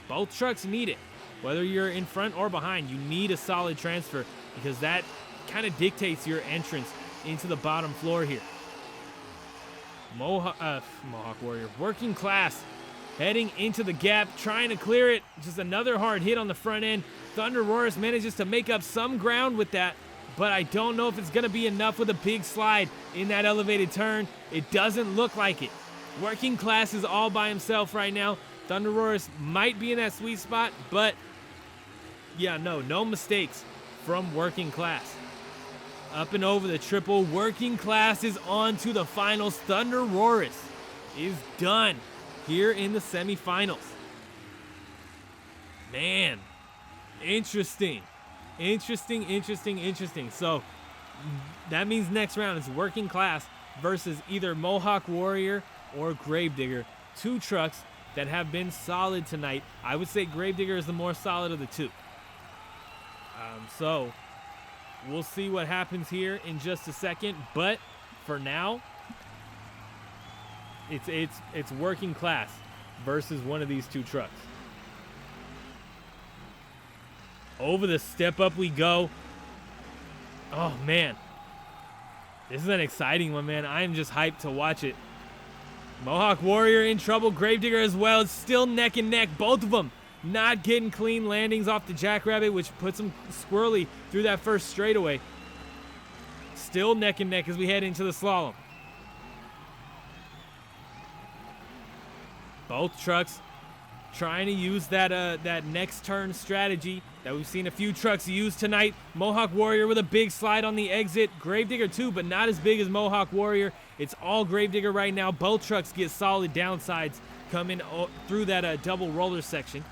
Both trucks need it. Whether you're in front or behind, you need a solid transfer because that kind of dictates your entrance into the bottom floor here. Mohawk Warrior, Working Class heading into the gap, trying to clear it. Just another hard hit on the front end. Thunder Roars manages to make up some ground with that, but I don't know if it's going to be enough with a big slide in that elevated turn. It doesn't look like it. Working Class is all by himself right now. Thunder Roars might be in that sweet spot, but yeah, no mistakes from Working Class. Up and over the triple. Working Class is on to the finals. Thunder Roars is done here in the semifinals. Man, interesting. So that means next round is Working Class versus either Mohawk Warrior or Gravedigger. Two trucks that have been solid tonight. I would say Gravedigger is the more solid of the two. So we'll see what happens here in just a second. But for now, it's Working Class versus one of these two trucks. Over the step up we go. Oh man, this is an exciting one, man. I am just hyped to watch it. Mohawk Warrior in trouble. Gravedigger as well. It's still neck and neck. Both of them not getting clean landings off the Jackrabbit, which puts them squirrely through that first straightaway. Still neck and neck as we head into the slalom. Both trucks trying to use that next turn strategy that we've seen a few trucks use tonight. Mohawk Warrior with a big slide on the exit. Gravedigger too, but not as big as Mohawk Warrior. It's all Gravedigger right now. Both trucks get solid downsides coming through that double roller section.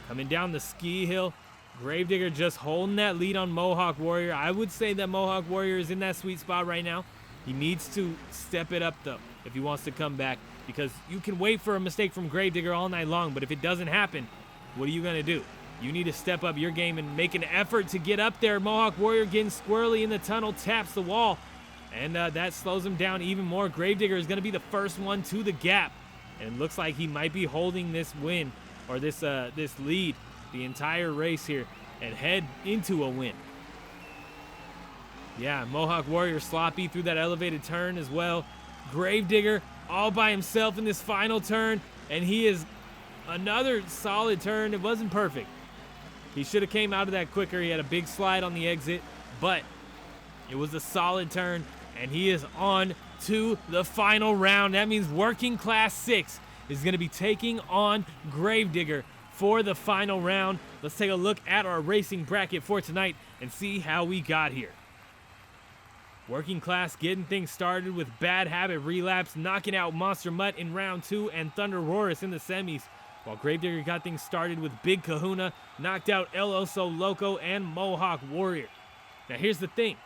Coming down the ski hill. Gravedigger just holding that lead on Mohawk Warrior. I would say that Mohawk Warrior is in that sweet spot right now. He needs to step it up though if he wants to come back, because you can wait for a mistake from Gravedigger all night long, but if it doesn't happen, what are you going to do? You need to step up your game and make an effort to get up there. Mohawk Warrior getting squirrely in the tunnel, taps the wall, and that slows him down even more. Gravedigger is going to be the first one to the gap, and it looks like he might be holding this win, or this lead the entire race here, and head into a win. Yeah, Mohawk Warrior sloppy through that elevated turn as well. Gravedigger all by himself in this final turn, and he is another solid turn. It wasn't perfect. He should have came out of that quicker. He had a big slide on the exit, but it was a solid turn, and he is on to the final round. That means Working Class 6 is going to be taking on Gravedigger for the final round. Let's take a look at our racing bracket for tonight and see how we got here. Working Class getting things started with Bad Habit, Relapse, knocking out Monster Mutt in round 2, and Thunder Roars in the semis. while Gravedigger got things started with Big Kahuna, knocked out Elos Sol Loco and Mohawk Warrior. Now here's the thing,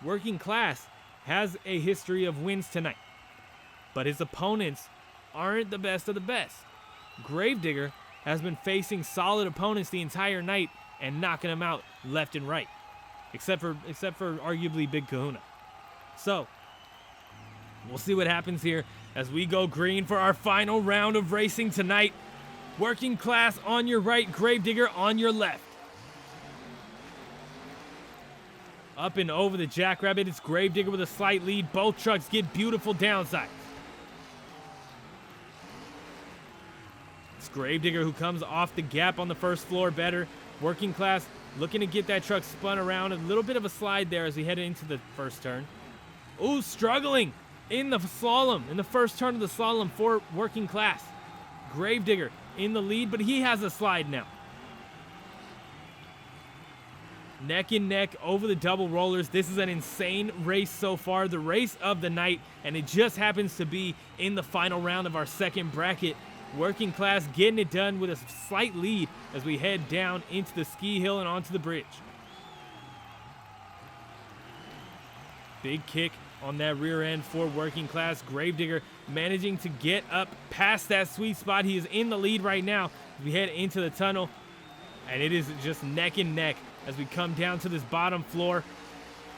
Working Class has a history of wins tonight, but his opponents aren't the best of the best. Gravedigger has been facing solid opponents the entire night and knocking them out left and right, except for arguably Big Kahuna. So we'll see what happens here as we go green for our final round of racing tonight. Working Class on your right, Gravedigger on your left. Up and over the Jackrabbit, it's Gravedigger with a slight lead. Both trucks get beautiful downsides. It's Gravedigger who comes off the gap on the first floor better. Working Class looking to get that truck spun around. A little bit of a slide there as we head into the first turn. Ooh, struggling in the slalom, in the first turn of the slalom for Working Class. Gravedigger in the lead, but he has a slide now. Neck and neck over the double rollers. This is an insane race so far, the race of the night, and it just happens to be in the final round of our second bracket. Working Class getting it done with a slight lead as we head down into the ski hill and onto the bridge. Big kick on that rear end for Working Class. Gravedigger managing to get up past that sweet spot. He is in the lead right now as we head into the tunnel, and it is just neck and neck as we come down to this bottom floor.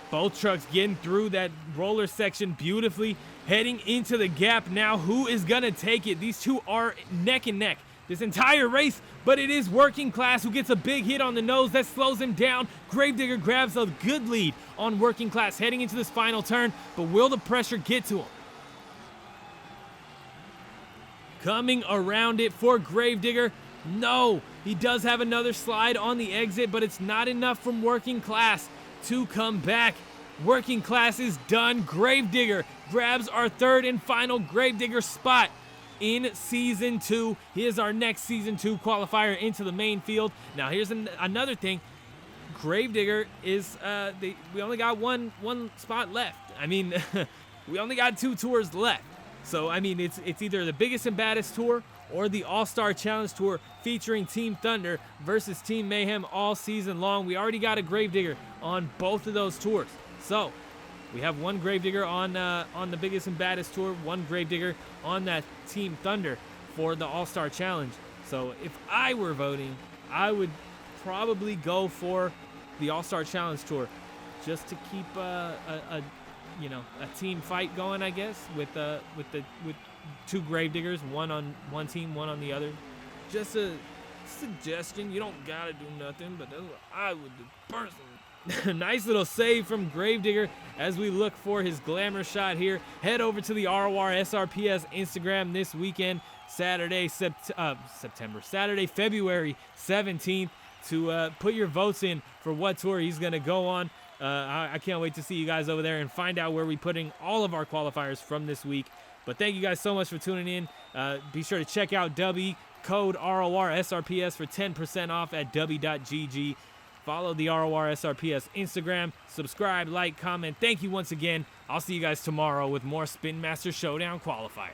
Both trucks getting through that roller section beautifully, heading into the gap now. Who is gonna take it? These two are neck and neck this entire race, but it is Working Class who gets a big hit on the nose that slows him down. Gravedigger grabs a good lead on Working Class heading into this final turn, but will the pressure get to him? Coming around it for Gravedigger. No, he does have another slide on the exit, but it's not enough from Working Class to come back. Working Class is done. Gravedigger grabs our third and final Gravedigger spot in Season 2. He is our next Season 2 qualifier into the main field. Now here's another thing. Gravedigger is, we only got one spot left. I mean, we only got 2 tours left. So, I mean, it's either the Biggest and Baddest Tour or the All-Star Challenge Tour featuring Team Thunder versus Team Mayhem all season long. We already got a Gravedigger on both of those tours. So, we have one Gravedigger on the Biggest and Baddest Tour, one Gravedigger on that Team Thunder for the All-Star Challenge. So, if I were voting, I would probably go for the All-Star Challenge Tour just to keep a team fight going, I guess, with 2 Gravediggers, one on one team, one on the other. Just a suggestion. You don't gotta do nothing, but that's what I would do personally. Nice little save from Gravedigger as we look for his glamour shot here. Head over to the RORSRPS Instagram this weekend, Saturday, February 17th, to put your votes in for what tour he's gonna go on. I can't wait to see you guys over there and find out where we're putting all of our qualifiers from this week. But thank you guys so much for tuning in. Be sure to check out Dubby, code RORSRPS for 10% off at dubby.gg. Follow the RORSRPS Instagram. Subscribe, like, comment. Thank you once again. I'll see you guys tomorrow with more Spin Master Showdown qualifiers.